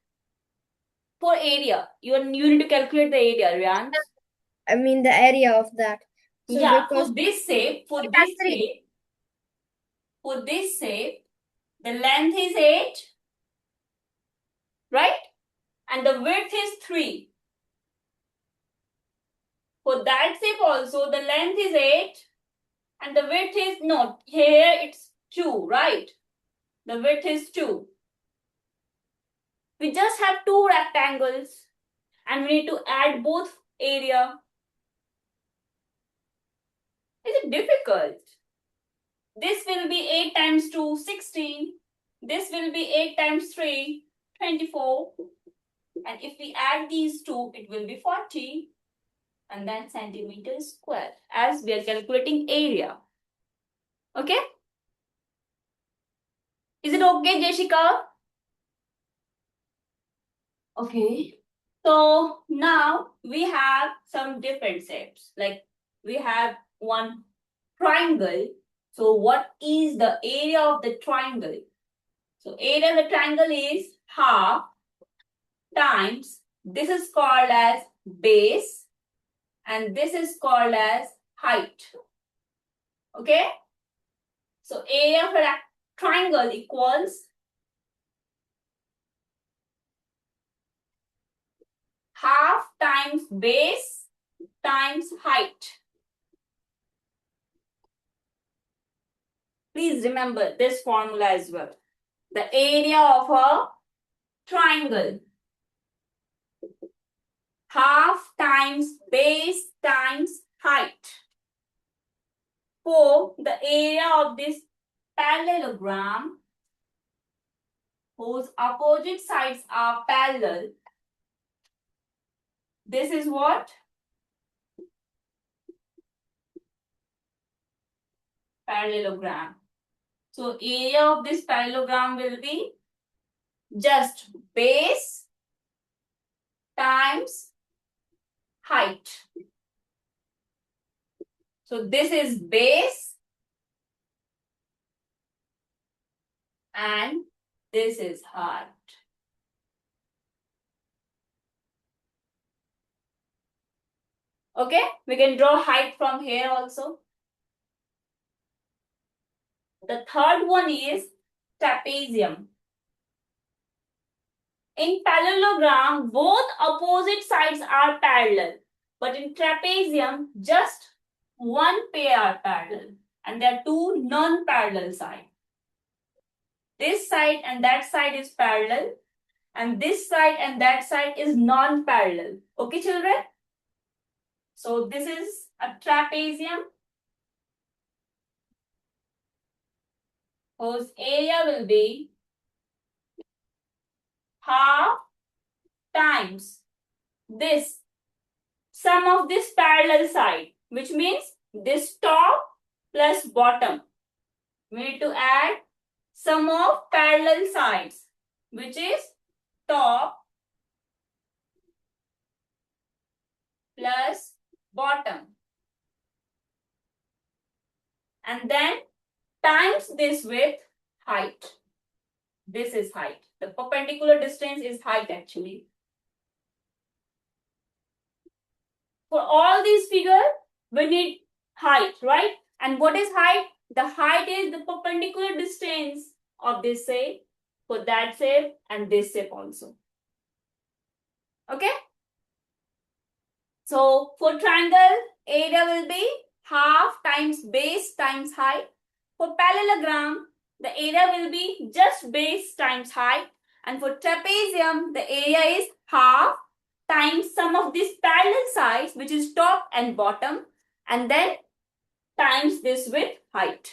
for area. You need to calculate the area, Ryan. I mean the area of that. So Yeah, because for this shape, that's 3. the length is 8, right? And the width is 3. For that shape also, the length is 8 and the width is not. Here it's 2, right? The width is 2. We just have 2 rectangles and we need to add both area. Is it difficult? This will be 8 times 2, 16. This will be 8 times 3, 24. And if we add these two, it will be 40. And then centimeters square as we are calculating area. Okay? Is it okay, Jessica? Okay. So now we have some different shapes. Like we have one triangle. So what is the area of the triangle? So area of the triangle is half times, this is called as base and this is called as height. Okay? So area of a triangle equals half times base times height. Please remember this formula as well. The area of a triangle. Half times base times height. For the area of this parallelogram, whose opposite sides are parallel, this is what? Parallelogram. So area of this parallelogram will be just base times height. So this is base and this is height. Okay, we can draw height from here also. The third one is trapezium. In parallelogram, both opposite sides are parallel. But in trapezium, just one pair are parallel. And there are two non-parallel sides. This side and that side is parallel. And this side and that side is non-parallel. Okay, children? So this is a trapezium whose area will be half times this sum of this parallel side, which means this top plus bottom. We need to add sum of parallel sides, which is top plus bottom. And then times this with height. This is height. The perpendicular distance is height actually. For all these figures, we need height, right? And what is height? The height is the perpendicular distance of this shape, for that shape and this shape also. Okay? So for triangle, area will be half times base times height. For parallelogram, the area will be just base times height. And for trapezium, the area is half times sum of these parallel sides, which is top and bottom, and then times this with height.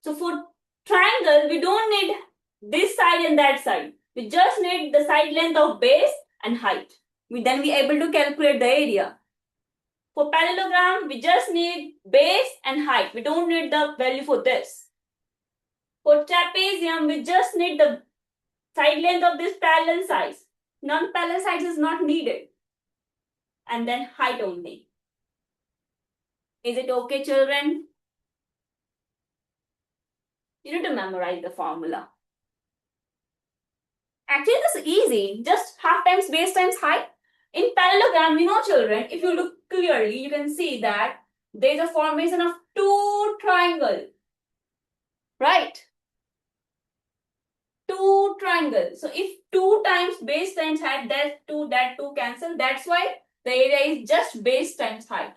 So for triangle, we don't need this side and that side. We just need the side length of base and height. Then we able to calculate the area. For parallelogram, we just need base and height. We don't need the value for this. For trapezium, we just need the side length of this parallel sides. Non-parallel sides is not needed. And then height only. Is it okay, children? You need to memorize the formula. Actually, this is easy. Just half times base times height. In parallelogram, children, if you look clearly, you can see that there is a formation of two triangles, right? Two triangles. So if 2 times base times height, that two cancel. That's why the area is just base times height.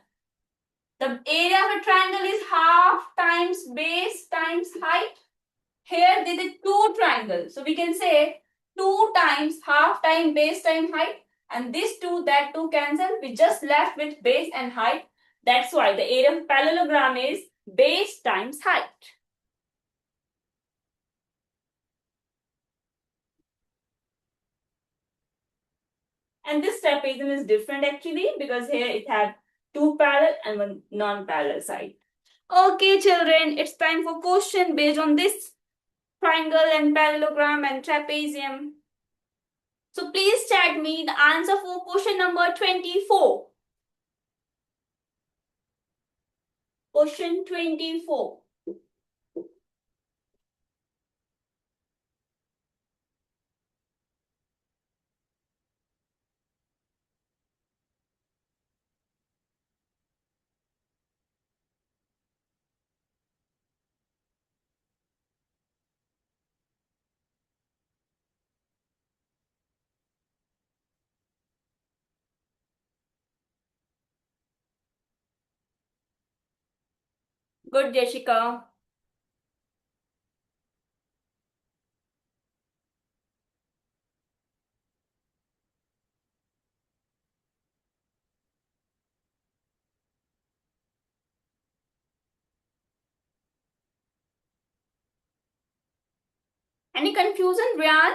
The area of a triangle is half times base times height. Here there is two triangles. So we can say 2 times half time base time height, and this two, that two cancel. We just left with base and height. That's why the area of parallelogram is base times height. And this trapezium is different actually, because here it had two parallel and one non-parallel side. Okay, children, it's time for question based on this triangle and parallelogram and trapezium. So please chat me the answer for question number 24. Question 24. Good, Jessica. Any confusion, Ryan?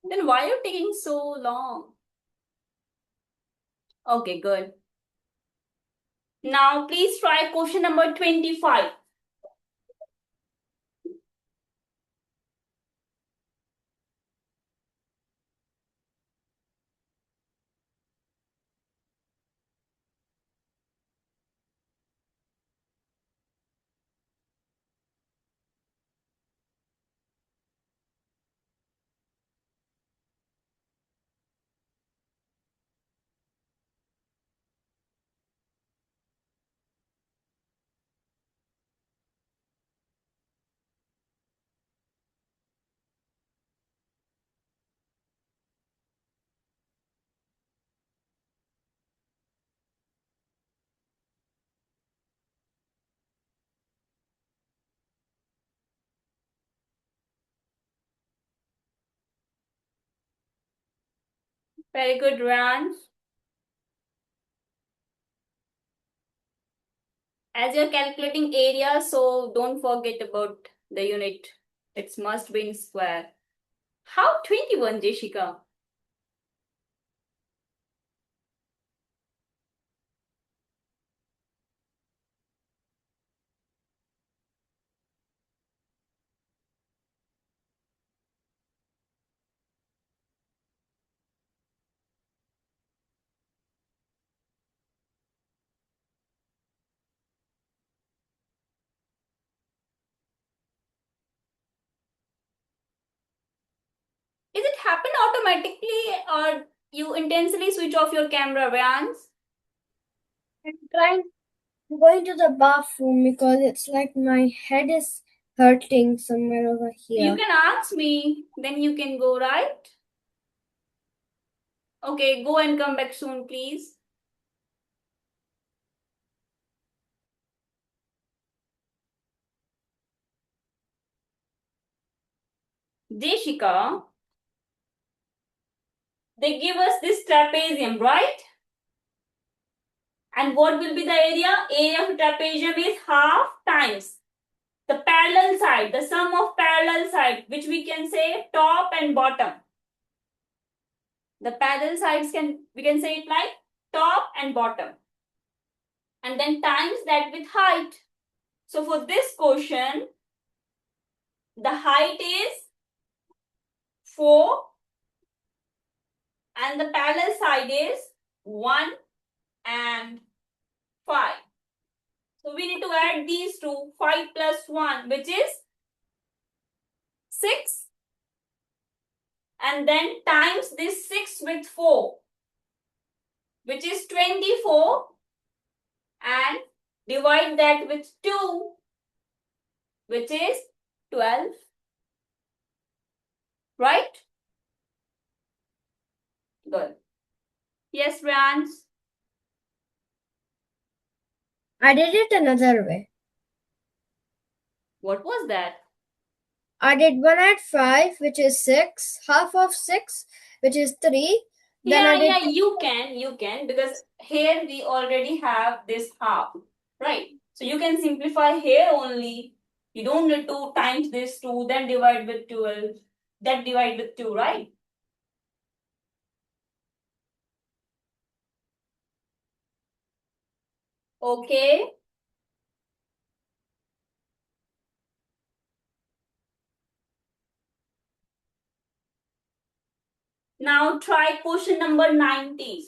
Then why are you taking so long? Okay, good. Now please try question number 25. Very good, Ryan. As you're calculating area, so don't forget about the unit. It must be in square. How 21, Jessica? Is it happen automatically or you intensely switch off your camera, Ryan? I'm going to the bathroom because it's like my head is hurting somewhere over You here. can ask me, then you can go, right? Okay, go and come back soon, please. Jessica, they give us this trapezium, right? And what will be the area? Area of trapezium is half times the parallel side, the sum of parallel side, which we can say top and bottom. The parallel sides we can say it like top and bottom. And then times that with height. So for this question, the height is 4 and the parallel side is 1 and 5. So we need to add these two, 5 plus 1, which is 6. And then times this 6 with 4, which is 24. And divide that with 2, which is 12. Right? Good. Yes, Rans? I did it another way. What was that? I did 1 at 5, which is 6, half of 6, which is 3. Then I did You can, because here we already have this half, right? So you can simplify here only. You don't need to times this 2, then divide with 12, then divide with 2, right? Okay. Now try question number 90.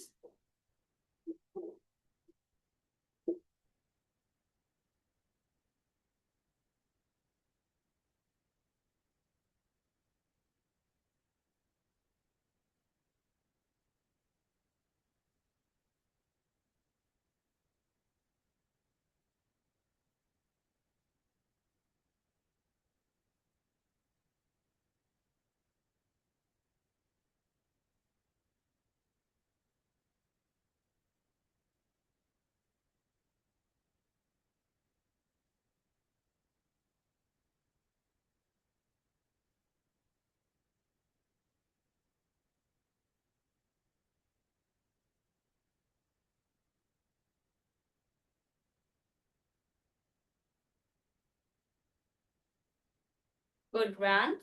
Good, Rans.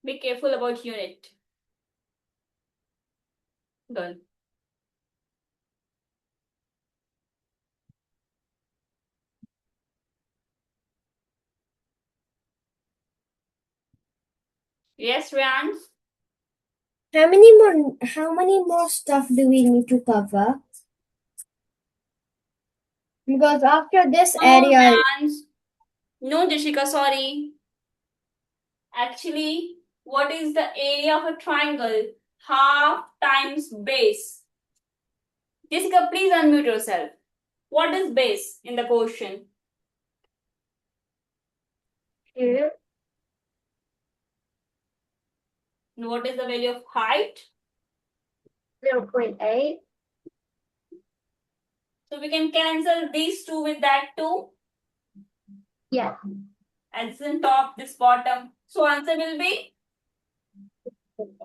Be careful about unit. Good. Yes, Rans? how many more stuff do we need to cover? Because after this area, Rans. No, Jessica, sorry. Actually, what is the area of a triangle? Half times base. Jessica, please unmute yourself. What is base in the question? 2. And what is the value of height? 0.8. So we can cancel these two with that two. Yeah. And this in top, this bottom. So answer will be 0.8.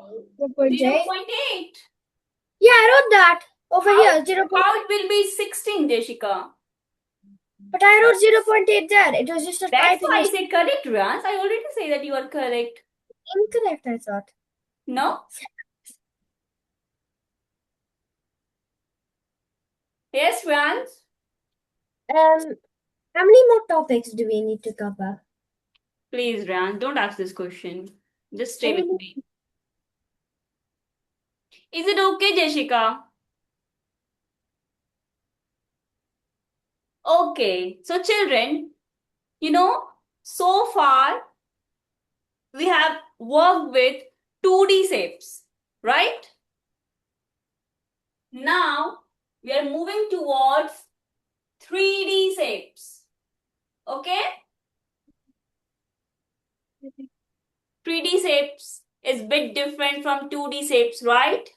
0.8. Yeah, I wrote that over here. 0. How it will be 16, Jessica? But I wrote 0.8 there. It was just a That's typing why I mistake. said correct, Rans. I already say that you are correct. Incorrect, I thought. No? Yes, Rans? How many more topics do we need to cover? Please, Rans, don't ask this question. Just stay with me. Is it okay, Jessica? Okay. So, children, so far we have worked with 2D shapes, right? Now we are moving towards 3D shapes. Okay? 3D shapes is bit different from 2D shapes, right?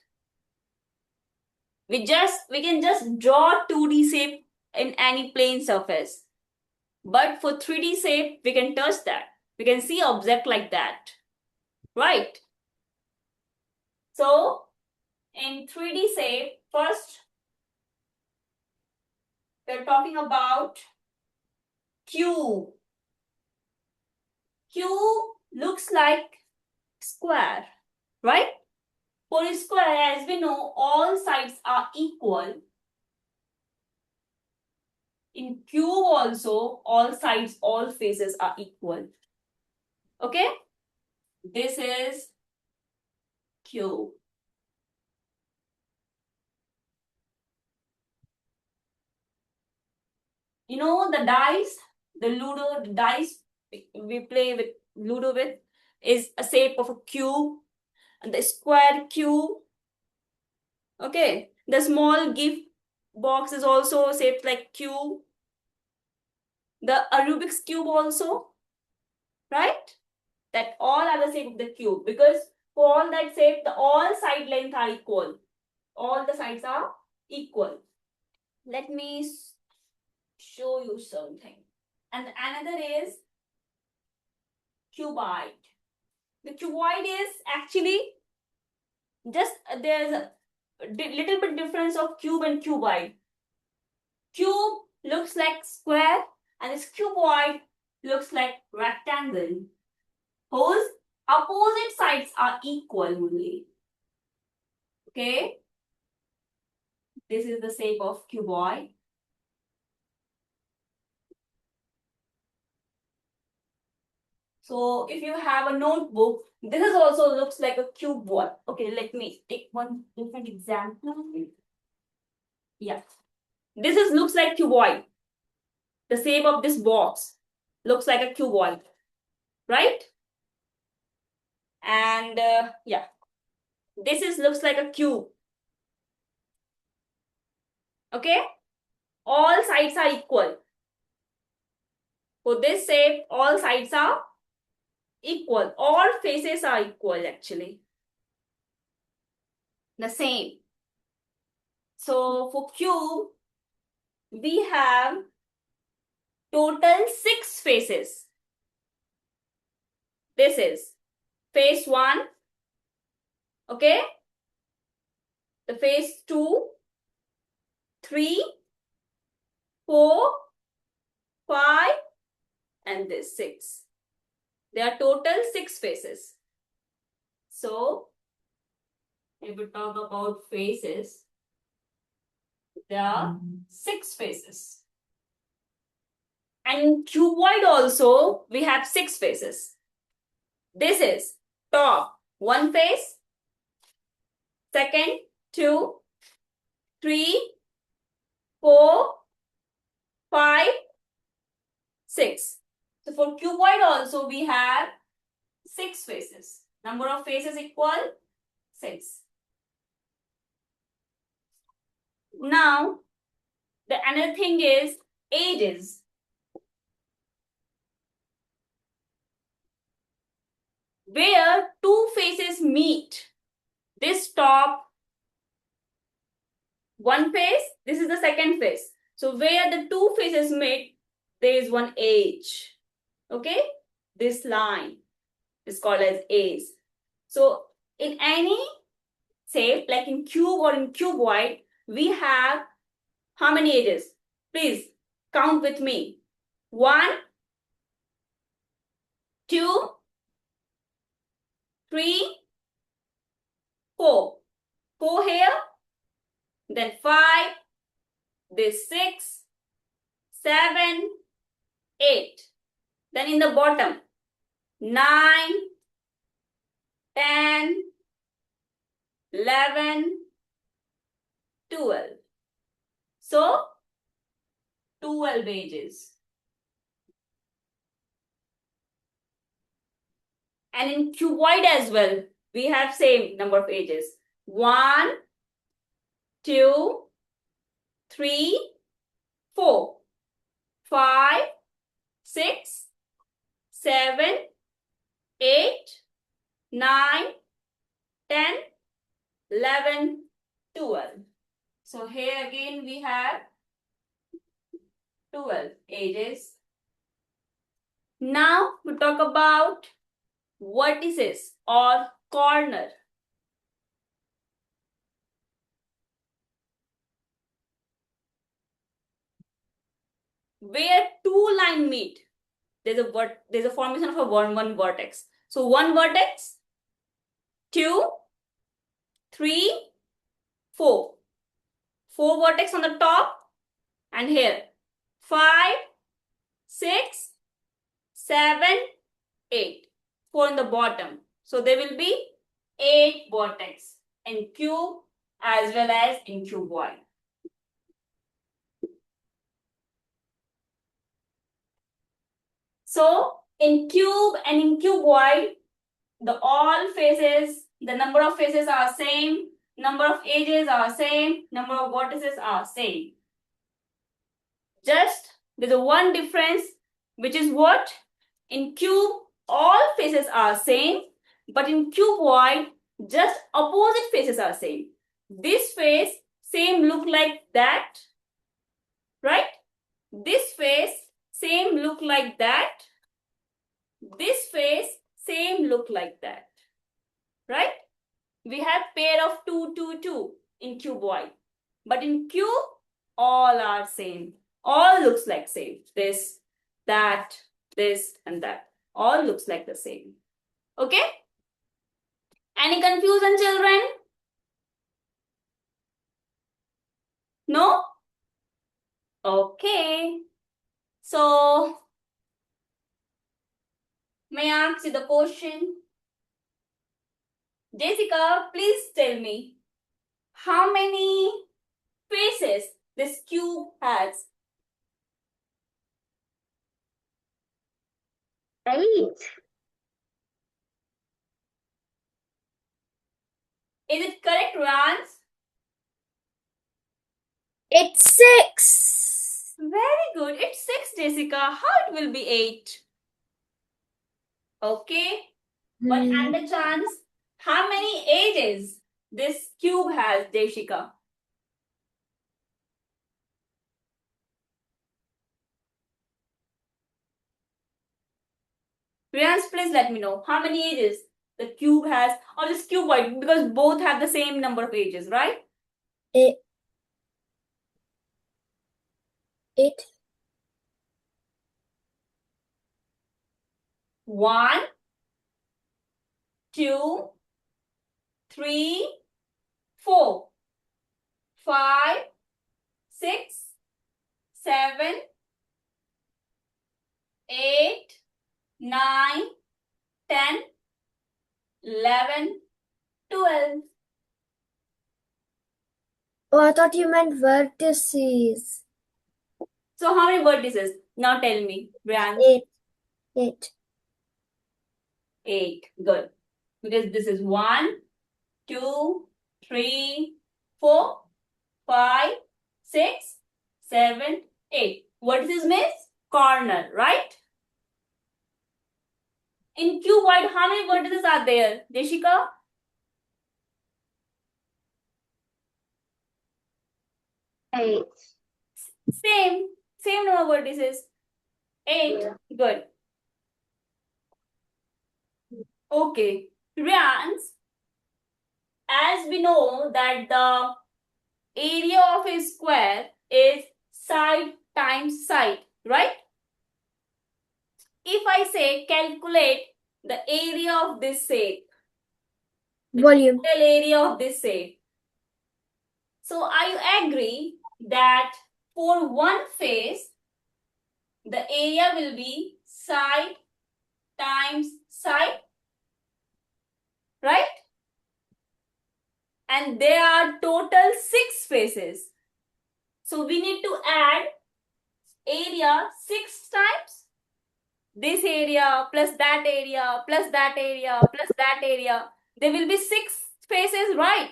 We can just draw 2D shape in any plane surface. But for 3D shape, we can touch that. We can see object like that. Right? So, in 3D shape, first, we're talking about cube. Cube looks like square, right? For a square, as we know, all sides are equal. In cube also, all sides, all faces are equal. Okay? This is cube. You know the dice, the Ludo, the dice we play with Ludo with is a shape of a cube, and the square cube. Okay, the small gift box is also shaped like cube. The Rubik's cube also, right? That all are the shape of the cube because for all that shape, the all side length are equal. All the sides are equal. Let me show you something. And another is cuboid. The cuboid is actually just there's a little bit difference of cube and cuboid. Cube looks like square and this cuboid looks like rectangle. Whose opposite sides are equal only. Okay. This is the shape of cuboid. So if you have a notebook, this is also looks like a cuboid. Okay, let me take one different example. Yeah. This is looks like cuboid. The shape of this box looks like a cuboid, right? And yeah, this is looks like a cube. Okay, all sides are equal. For this shape, all sides are equal. All faces are equal actually. The same. So for cube, we have total 6 faces. This is face 1. Okay. The face 2, 3, 4, 5, and this 6. There are total 6 faces. So, if we talk about faces, there are 6 faces. And in cuboid also, we have 6 faces. This is top 1 face, second 2, 3, 4, 5, 6. So for cuboid also we have 6 faces. Number of faces equal 6. Now, the another thing is edges. Where 2 faces meet, this top 1 face, this is the second face. So where the 2 faces meet, there is one edge. Okay, this line is called as edge. So in any shape, like in cube or in cuboid, we have how many edges? Please count with me. 1, 2, 3, 4. 4 here, then 5, this 6, 7, 8. Then in the bottom, 9, 10, 11, 12. So, 12 edges. And in cuboid as well, we have same number of edges. 1, 2, 3, 4, 5, 6, 7, 8, 9, 10, 11, 12. So here again we have 12 edges. Now we talk about vertices or corner. Where 2 lines meet, there's a formation of a one vertex. So 1 vertex, 2, 3, 4. 4 vertex on the top and here 5, 6, 7, 8. 4 in the bottom. So there will be 8 vertex in cube as well as in cuboid. So in cube and in cuboid, the number of faces are same, number of edges are same, number of vertices are same. Just there's a one difference, which is what? In cube, all faces are same, but in cuboid, just opposite faces are same. This face same look like that, right? This face same look like that. This face same look like that, right? We have pair of 2, 2, 2 in cuboid, but in cube, all are same. All looks like same. This, that, this, and that. All looks like the same. Okay? Any confusion, children? No? Okay. So, may I ask you the question? Jessica, please tell me, how many faces this cube has? 8. Is it correct, Rans? It's 6. Very good. It's 6, Jessica. How it will be 8? Okay. But and the chance, how many edges this cube has, Jessica? Riyans, please let me know how many edges the cube has, or this cuboid, because both have the same number of edges, right? 8. 8. 1, 2, 3, 4, 5, 6, 7, 8, 9, 10, 11, 12. Oh, I thought you meant vertices. So how many vertices? Now tell me, Brian. 8. 8. 8. Good. Because this is 1, 2, 3, 4, 5, 6, 7, 8. Vertices means corner, right? In cuboid, how many vertices are there, Jessica? 8. Same number of vertices. 8. Yeah. Good. Okay. Rians, as we know that the area of a square is side times side, right? If I say calculate the area of this shape, Volume. total area of this shape. So are you agree that for one face, the area will be side times side, right? And there are total 6 faces. So we need to add area 6 times. This area plus that area plus that area plus that area. There will be 6 faces, right?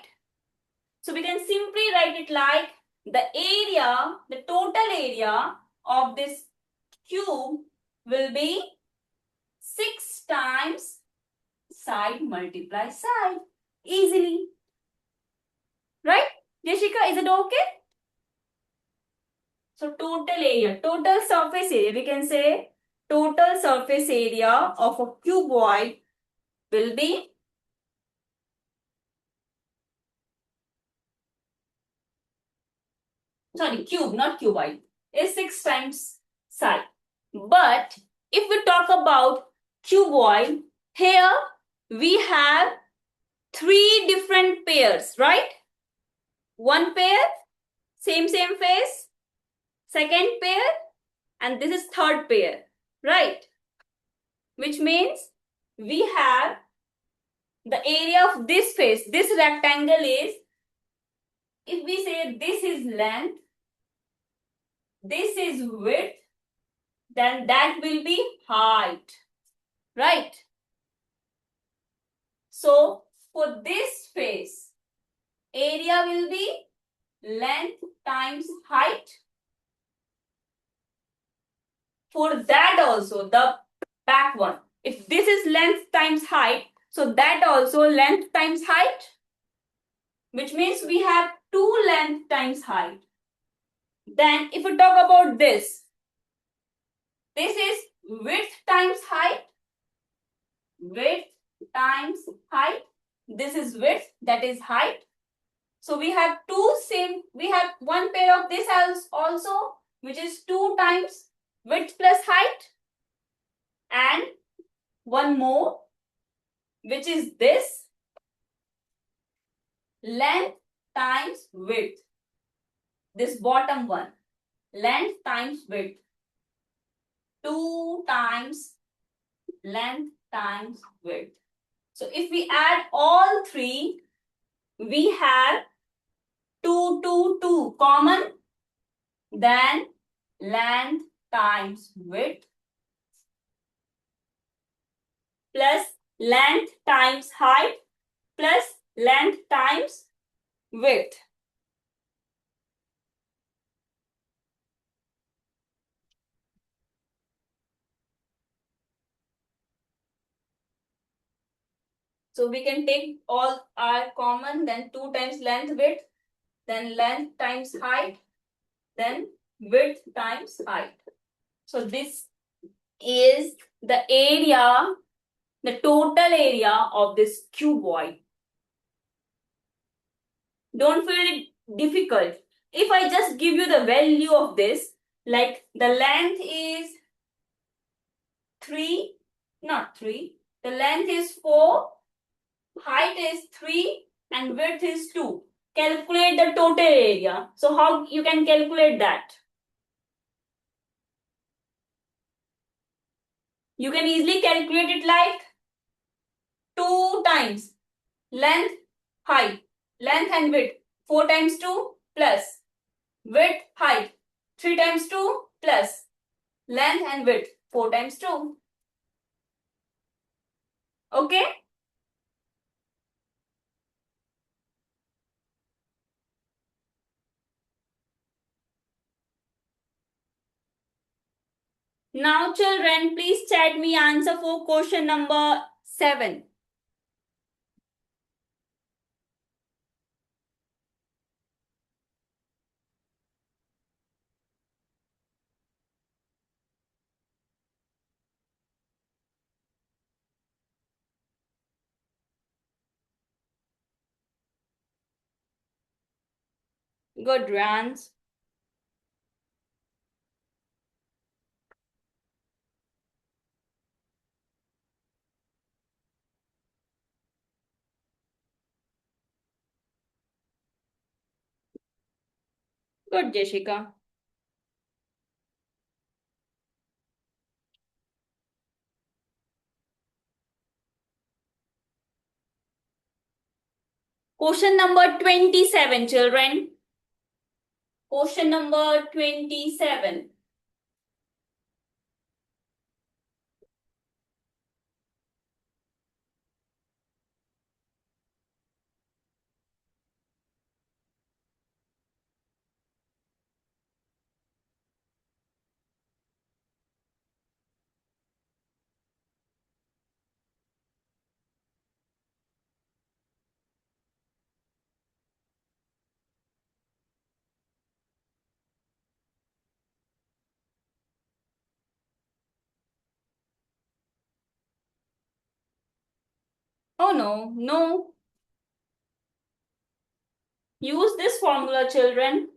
So we can simply write it like the area, the total area of this cube will be 6 times side multiply side. Easily. Right? Jessica, is it okay? So total area, total surface area, we can say total surface area of a cuboid will be cube, not cuboid, is 6 times side. But if we talk about cuboid, here we have 3 different pairs, right? One pair, same face, second pair, and this is third pair, right? Which means we have the area of this face, this rectangle is, if we say this is length, this is width, then that will be height, right? So for this face, area will be length times height. For that also, the back one, if this is length times height, so that also length times height, which means we have 2 length times height. Then if we talk about this is width times height, width times height. This is width, that is height. So we have we have one pair of this also, which is 2 times width plus height, and one more, which is this, length times width. This bottom one, length times width. 2 times length times width. So if we add all three, we have 2, 2, 2 common, then length times width plus length times height plus length times width. So we can take all our common, then 2 times length width, then length times height, then width times height. So this is the area, the total area of this cuboid. Don't feel it difficult. If I just give you the value of this, like the length is 3, not 3, the length is 4, height is 3, and width is 2. Calculate the total area. So how you can calculate that? You can easily calculate it like 2 times length, height, length and width. 4 times 2 plus width, height. 3 times 2 plus length and width. 4 times 2. Okay? Now children, please chat me answer for question number 7. Good, Rans. Good, Jessica. Question number 27, children. Question number 27. Oh no, no. Use this formula, children.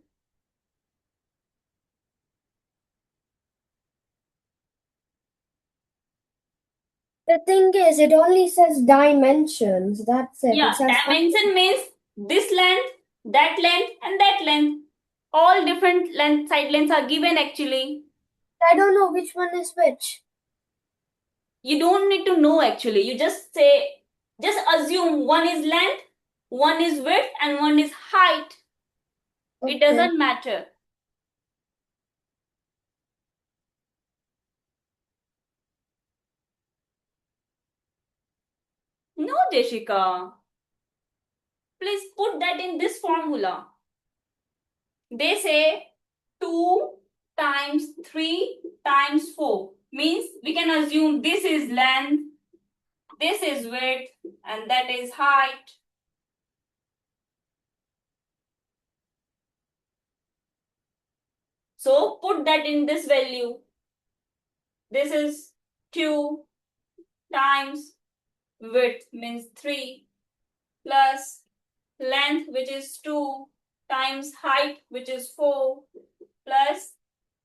The thing is, it only says dimensions. That's it. Yeah, It says dimension means this length, and that length. All different length, side lengths are given actually. I don't know which one is which. You don't need to know actually. You just say Just assume one is length, one is width, and one is height. It Okay. doesn't matter. No, Jessica. Please put that in this formula. They say 2 times 3 times 4. Means we can assume this is length, this is width, and that is height. So put that in this value. This is 2 times width means 3 plus length which is 2 times height which is 4 plus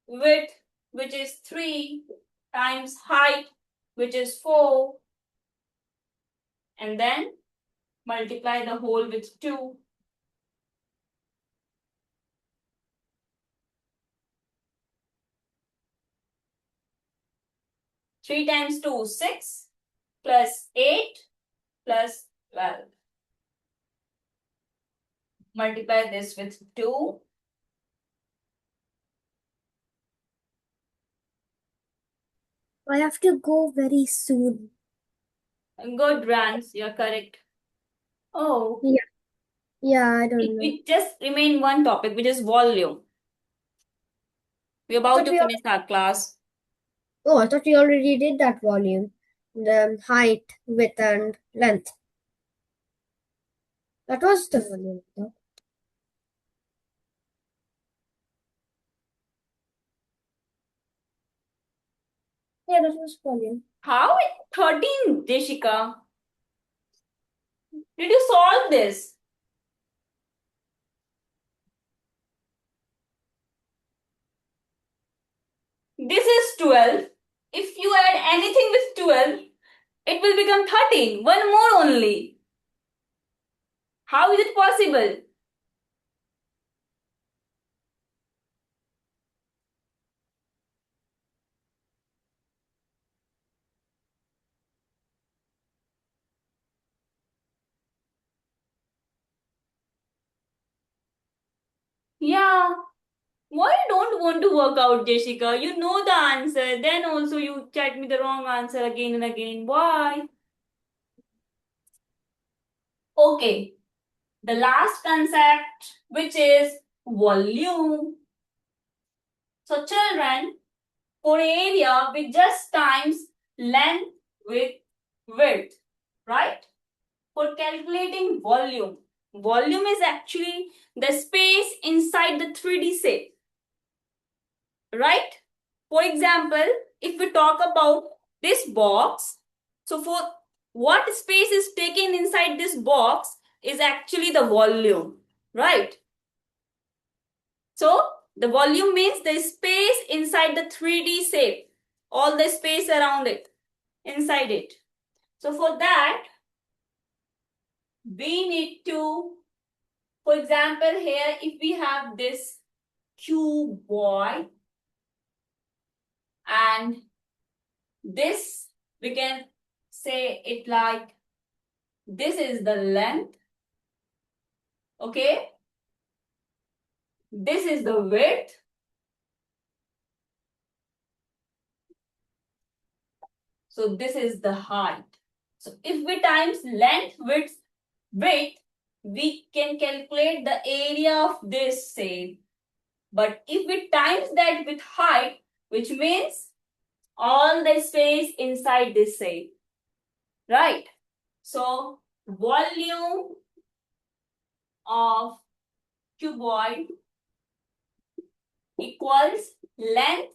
width which is 3 times height which is 4 and then multiply the whole with 2. Three times 2, 6 plus 8 plus 12. Multiply this with 2. I have to go very soon. Good, Rans, you're correct. Oh, Yeah, I don't know. it just remain one topic, which is volume. We're about But to we finish our class. Oh, I thought we already did that volume. The height, width, and length. That was the volume. No? Yeah, that was volume. How? 13, Deshika. Did you solve this? This is 12. If you add anything with 12, it will become 13. One more only. How is it possible? Yeah. Why you don't want to work out, Jessica? You know the answer. Then also you chat me the wrong answer again and again. Why? Okay. The last concept, which is volume. So children, for area, we just times length with width, right? For calculating volume, volume is actually the space inside the 3D shape, right? For example, if we talk about this box, so for what space is taken inside this box is actually the volume, right? So the volume means the space inside the 3D shape, all the space around it, inside it. So for that, we need to, for example, here if we have this cuboid and this, we can say it like this is the length, okay? This is the width. So this is the height. So if we times length, width, we can calculate the area of this shape. But if we times that with height, which means all the space inside this shape, right? So volume of cuboid equals length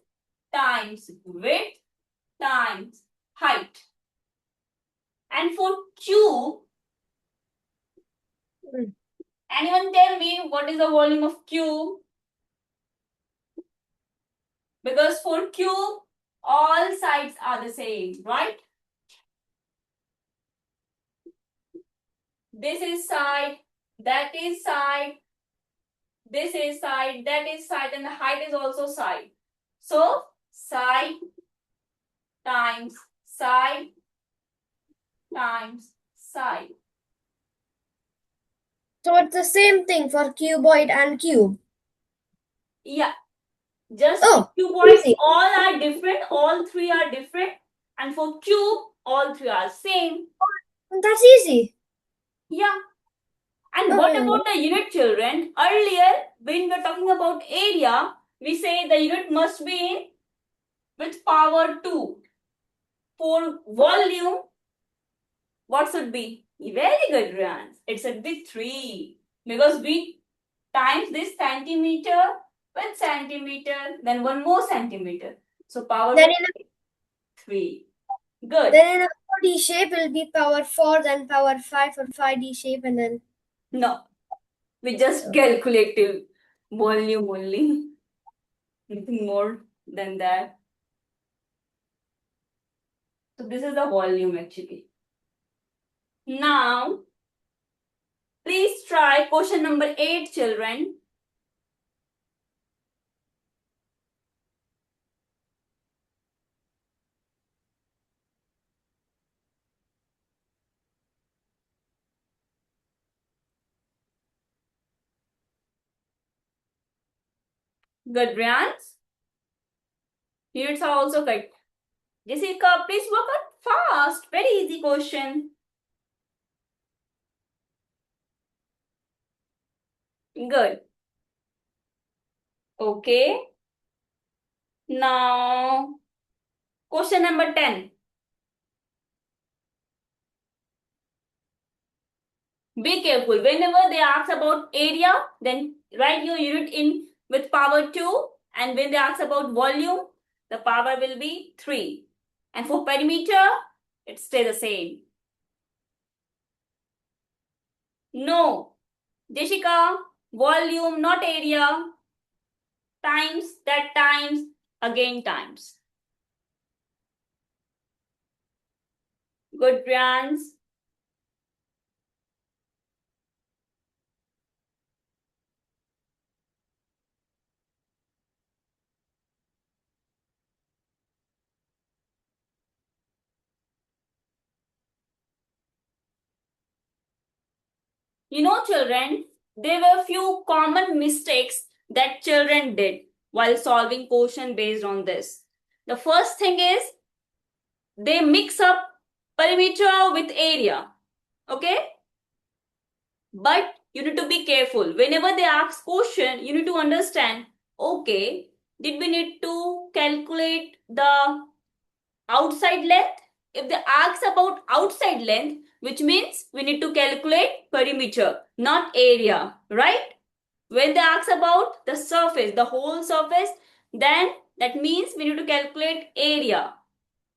times width times height. And for cube, anyone tell me what is the volume of cube? Because for cube, all sides are the same, right? This is side, that is side, this is side, that is side, and the height is also side. So side times side times side. So it's the same thing for cuboid and cube. Yeah, just Oh, for cuboid, easy. all are different, all three are different, and for cube, all three are same. That's easy. Yeah. And Oh, what yeah. about the unit, children? Earlier, when we were talking about area, we say the unit must be in with power 2. For volume, what should be? Very good, Rans. It should be 3. Because we times this centimeter with centimeter, then one more centimeter. So power Then will in be 3. Good. then in a 4D shape it will be power 4, then power 5 for 5D shape, and then No, we just calculative volume only. Nothing more than that. So this is the volume actually. Now, please try question number 8, children. Good, Brians. Units are also correct. Jessica, please work on fast. Very easy question. Good. Okay. Now, question number 10. Be careful. Whenever they ask about area, then write your unit in with power 2. And when they ask about volume, the power will be 3. And for perimeter, it stays the same. No. Jessica, volume, not area. Times, that times, again times. Good, Priyansh. You know, children, there were few common mistakes that children did while solving question based on this. The first thing is they mix up perimeter with area. Okay? But you need to be careful. Whenever they ask question, you need to understand, okay, did we need to calculate the outside length? If they ask about outside length, which means we need to calculate perimeter, not area, right? When they ask about the surface, the whole surface, then that means we need to calculate area.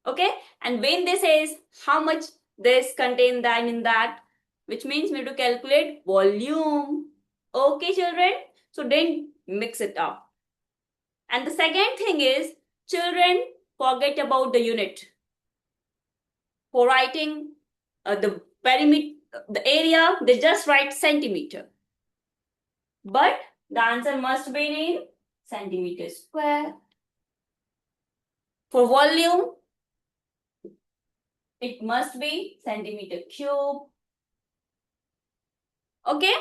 Okay? And when they says how much this contain that in that, which means we need to calculate volume. Okay, children? So then mix it up. And the second thing is children forget about the unit. For writing the perimeter, the area, they just write centimeter. But the answer must be in centimeter square. For volume, it must be centimeter cube. Okay?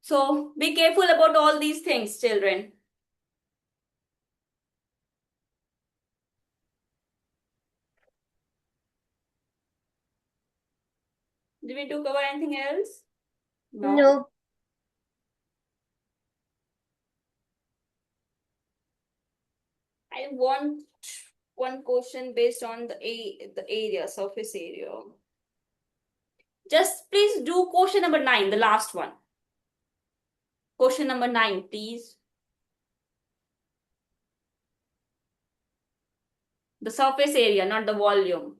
So be careful about all these things, children. Did we do cover anything else? no. I want one question based on the area, surface area. Just please do question number 9, the last one. Question number 9, please. The surface area, not the volume.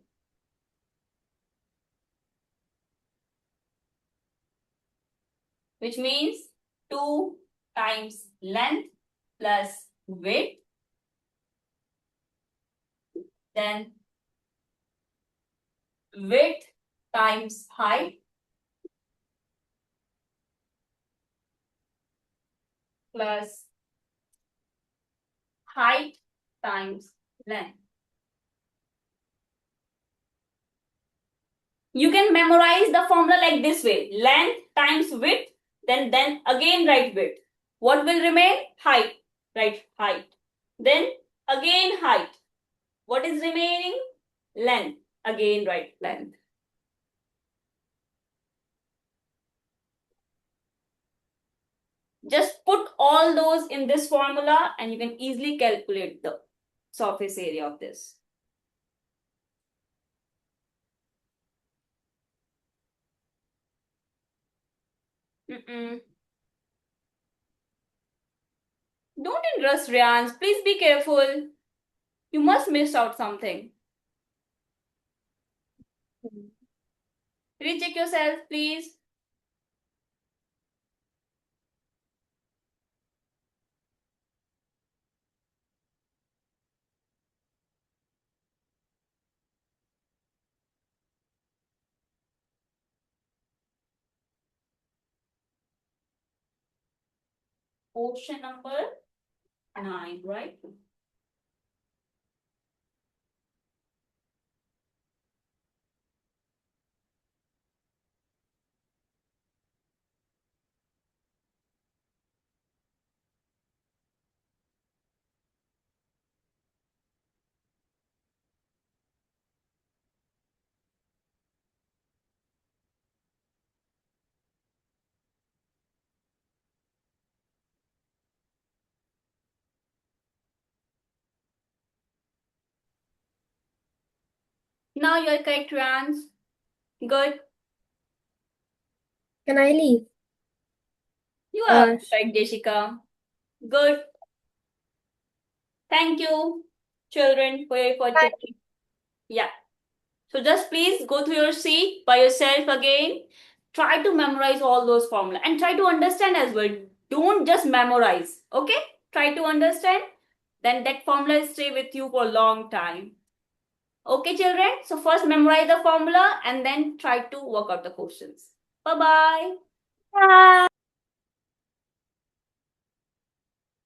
Which means 2 times length plus width. Then width times height plus height times length. You can memorize the formula like this way. Length times width, then again write width. What will remain? Height. Write height. Then again height. What is remaining? Length. Again write length. Just put all those in this formula and you can easily calculate the surface area of this. Don't interrupt, Rians. Please be careful. You must miss out something. Recheck yourself, please. Question number 9, right? Now you are correct, Rians. Good. Can I leave? You are Uh, correct, Jessica. Good. Thank you, children, for your effort. Yeah. So just please go through your seat by yourself again. Try to memorize all those formulas and try to understand as well. Don't just memorize. Okay? Try to understand. Then that formula will stay with you for a long time. Okay, children? So first memorize the formula and then try to work out the questions. Bye-bye. Bye.